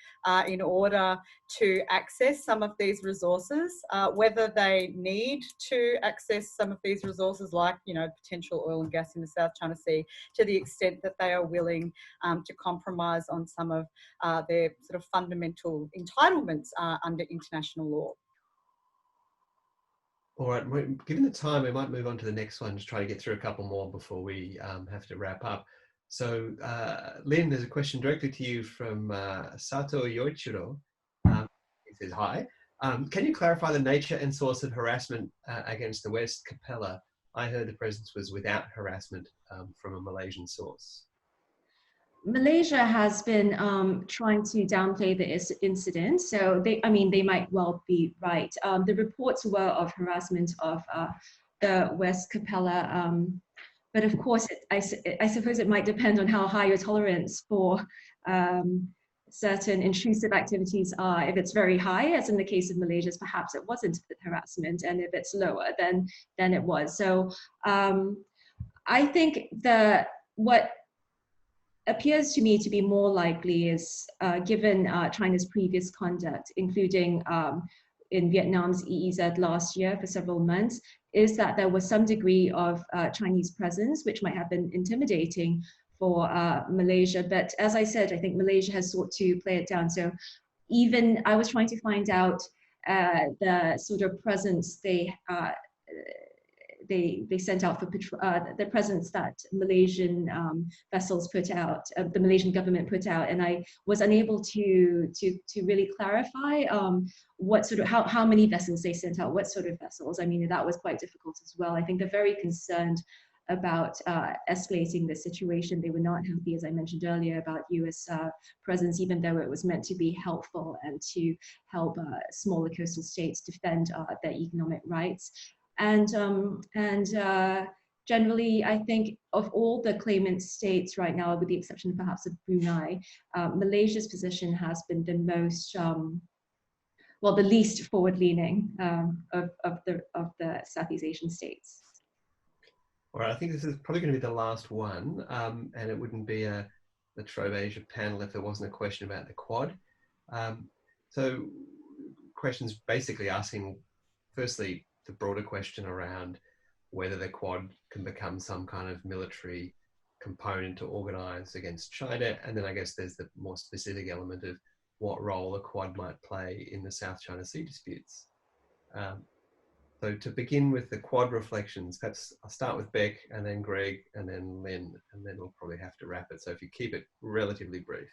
Speaker 4: in order to access some of these resources, whether they need to access some of these resources like, potential oil and gas in the South China Sea, to the extent that they are willing to compromise on some of their sort of fundamental entitlements under international law.
Speaker 1: All right, given the time, we might move on to the next one, just try to get through a couple more before we have to wrap up. So, Lynn, there's a question directly to you from Sato Yoichiro. He says, hi. Can you clarify the nature and source of harassment against the West Capella? I heard the presence was without harassment from a Malaysian source.
Speaker 3: Malaysia has been trying to downplay the incident, so they might well be right. The reports were of harassment of the West Capella, but of course, I suppose it might depend on how high your tolerance for certain intrusive activities are. If it's very high, as in the case of Malaysia, perhaps it wasn't harassment, and if it's lower, then it was. So I think what appears to me to be more likely is, given China's previous conduct, including in Vietnam's EEZ last year for several months, is that there was some degree of Chinese presence, which might have been intimidating for Malaysia. But as I said, I think Malaysia has sought to play it down. So even I was trying to find out the sort of presence they sent out for the presence that Malaysian vessels put out, the Malaysian government put out, and I was unable to really clarify what sort of how many vessels they sent out, what sort of vessels. I mean, that was quite difficult as well. I think they're very concerned about escalating the situation. They were not happy, as I mentioned earlier, about US presence, even though it was meant to be helpful and to help smaller coastal states defend their economic rights. And generally, I think of all the claimant states right now, with the exception perhaps of Brunei, Malaysia's position has been the most, the least forward-leaning of the Southeast Asian states.
Speaker 1: All right, I think this is probably going to be the last one, and it wouldn't be the Trobe Asia panel if there wasn't a question about the Quad. So questions basically asking, firstly, the broader question around whether the Quad can become some kind of military component to organise against China. And then I guess there's the more specific element of what role the Quad might play in the South China Sea disputes. So to begin with the Quad reflections, perhaps I'll start with Beck and then Greg and then Lynn, and then we'll probably have to wrap it. So if you keep it relatively brief.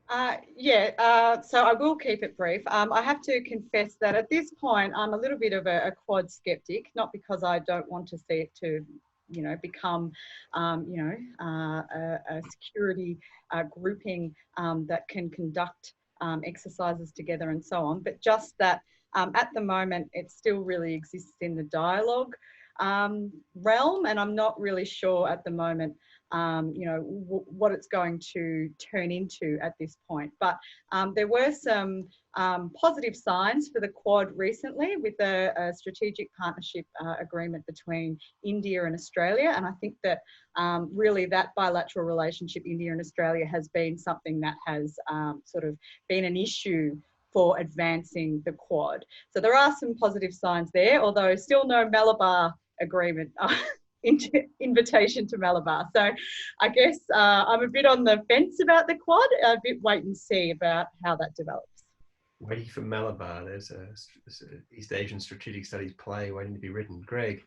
Speaker 4: So I will keep it brief. I have to confess that at this point, I'm a little bit of a Quad skeptic, not because I don't want to see it to, become, a security grouping that can conduct exercises together and so on, but just that at the moment, it still really exists in the dialogue. realm, and I'm not really sure at the moment, what it's going to turn into at this point. But there were some positive signs for the Quad recently with a strategic partnership agreement between India and Australia. And I think that really that bilateral relationship, India and Australia, has been something that has sort of been an issue for advancing the Quad. So there are some positive signs there, although still no Malabar agreement. Invitation to Malabar. So I guess I'm a bit on the fence about the Quad, a bit wait and see about how that develops.
Speaker 1: Waiting for Malabar. There's a East Asian strategic studies play waiting to be written. Greg.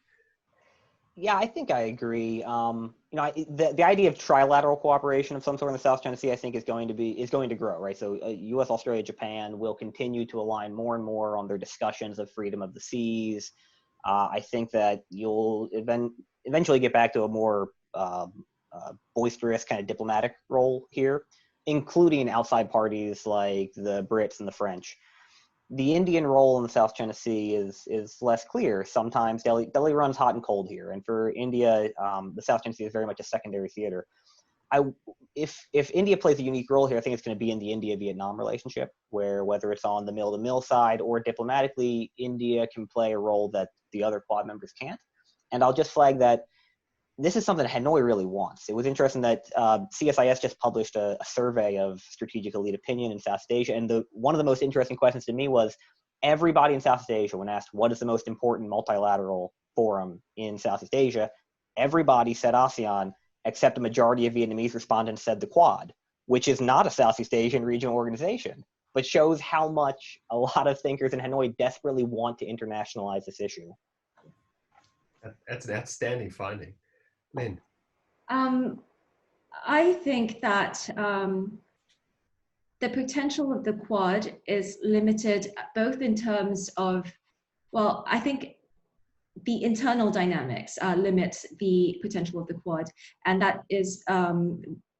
Speaker 2: Yeah, I think I agree. The idea of trilateral cooperation of some sort in the South China Sea, I think, is going to grow, right? So U.S., Australia, Japan will continue to align more and more on their discussions of freedom of the seas. I think that you'll eventually get back to a more boisterous kind of diplomatic role here, including outside parties like the Brits and the French. The Indian role in the South China Sea is less clear. Sometimes Delhi runs hot and cold here, and for India, the South China Sea is very much a secondary theater. If India plays a unique role here, I think it's going to be in the India-Vietnam relationship, where whether it's on the mill-to-mill side or diplomatically, India can play a role that the other Quad members can't. And I'll just flag that this is something Hanoi really wants. It was interesting that CSIS just published a survey of strategic elite opinion in Southeast Asia, and one of the most interesting questions to me was everybody in Southeast Asia, when asked what is the most important multilateral forum in Southeast Asia, everybody said ASEAN, except a majority of Vietnamese respondents said the Quad, which is not a Southeast Asian regional organization, but shows how much a lot of thinkers in Hanoi desperately want to internationalize this issue.
Speaker 1: That's an outstanding finding. Lynn.
Speaker 3: I think that the potential of the Quad is limited both in terms of, well, I think the internal dynamics limit the potential of the Quad. And that is,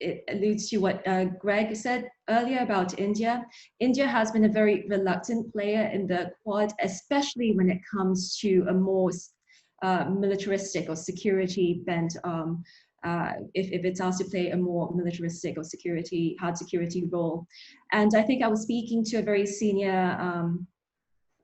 Speaker 3: it alludes to what Greg said earlier about India. India has been a very reluctant player in the Quad, especially when it comes to a more militaristic or security bent, if it's asked to play a more militaristic or hard security role. And I think I was speaking to a very senior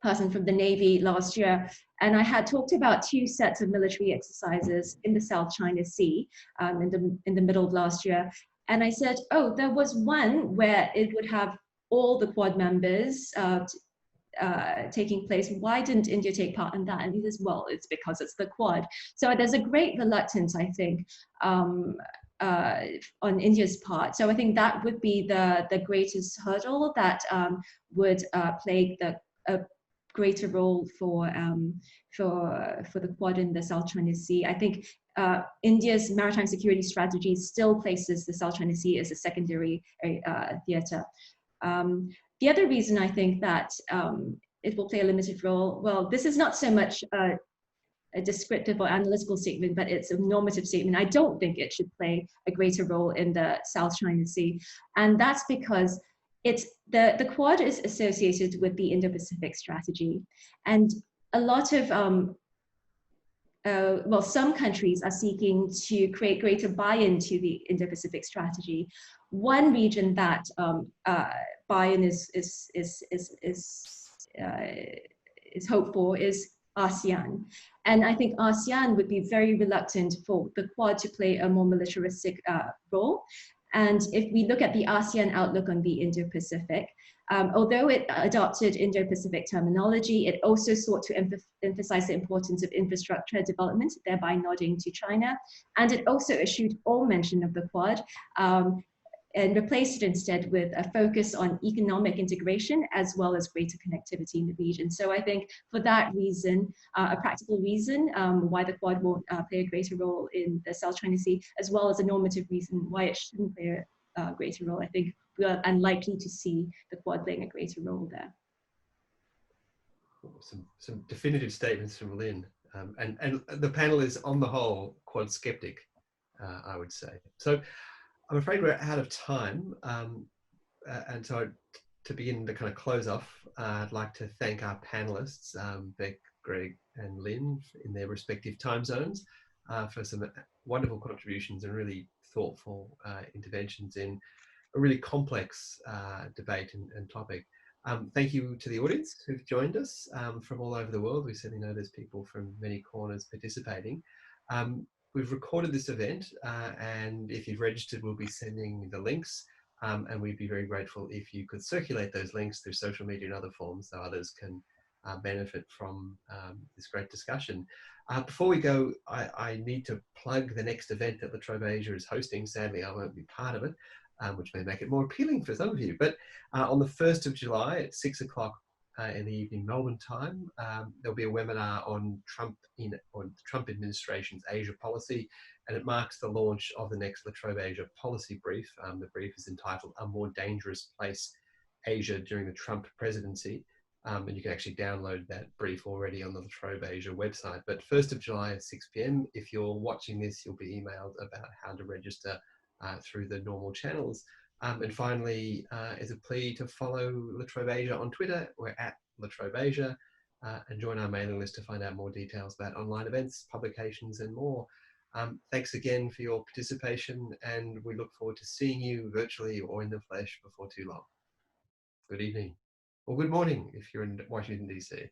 Speaker 3: person from the Navy last year, and I had talked about 2 sets of military exercises in the South China Sea in the middle of last year. And I said, oh, there was one where it would have all the Quad members taking place. Why didn't India take part in that? And he says, well, it's because it's the Quad. So there's a great reluctance, I think, on India's part. So I think that would be the greatest hurdle that would play a greater role for the Quad in the South China Sea. I think India's maritime security strategy still places the South China Sea as a secondary theater. The other reason I think that it will play a limited role, well, this is not so much a descriptive or analytical statement, but it's a normative statement. I don't think it should play a greater role in the South China Sea. And that's because the Quad is associated with the Indo-Pacific strategy. And a lot of, some countries are seeking to create greater buy-in to the Indo-Pacific strategy. One region that buy-in is hoped for is ASEAN. And I think ASEAN would be very reluctant for the Quad to play a more militaristic role. And if we look at the ASEAN outlook on the Indo-Pacific, although it adopted Indo-Pacific terminology, it also sought to emphasize the importance of infrastructure development, thereby nodding to China. And it also eschewed all mention of the Quad and replaced it instead with a focus on economic integration as well as greater connectivity in the region. So I think for that reason, a practical reason why the Quad won't play a greater role in the South China Sea, as well as a normative reason why it shouldn't play a greater role, I think we are unlikely to see the Quad playing a greater role there.
Speaker 1: Some definitive statements from Lynn. And the panel is, on the whole, Quad skeptic, I would say. So I'm afraid we're out of time. And so to begin the kind of close off, I'd like to thank our panelists, Beck, Greg and Lynn in their respective time zones for some wonderful contributions and really thoughtful interventions in a really complex debate and topic. Thank you to the audience who've joined us from all over the world. We certainly know there's people from many corners participating. We've recorded this event, and if you've registered, we'll be sending the links, and we'd be very grateful if you could circulate those links through social media and other forms so others can benefit from this great discussion. Before we go, I need to plug the next event that La Trobe Asia is hosting. Sadly, I won't be part of it, which may make it more appealing for some of you. But on the 1st of July at 6 o'clock in the evening Melbourne time, there'll be a webinar on the Trump administration's Asia policy, and it marks the launch of the next La Trobe Asia policy brief. The brief is entitled "A More Dangerous Place, Asia During the Trump Presidency." And you can actually download that brief already on the La Trobe Asia website. But 1st of July at 6 p.m, if you're watching this, you'll be emailed about how to register through the normal channels. And finally, is a plea to follow La Trobe Asia on Twitter. We're at La Trobe Asia, and join our mailing list to find out more details about online events, publications, and more. Thanks again for your participation, and we look forward to seeing you virtually or in the flesh before too long. Good evening, or good morning if you're in Washington, DC.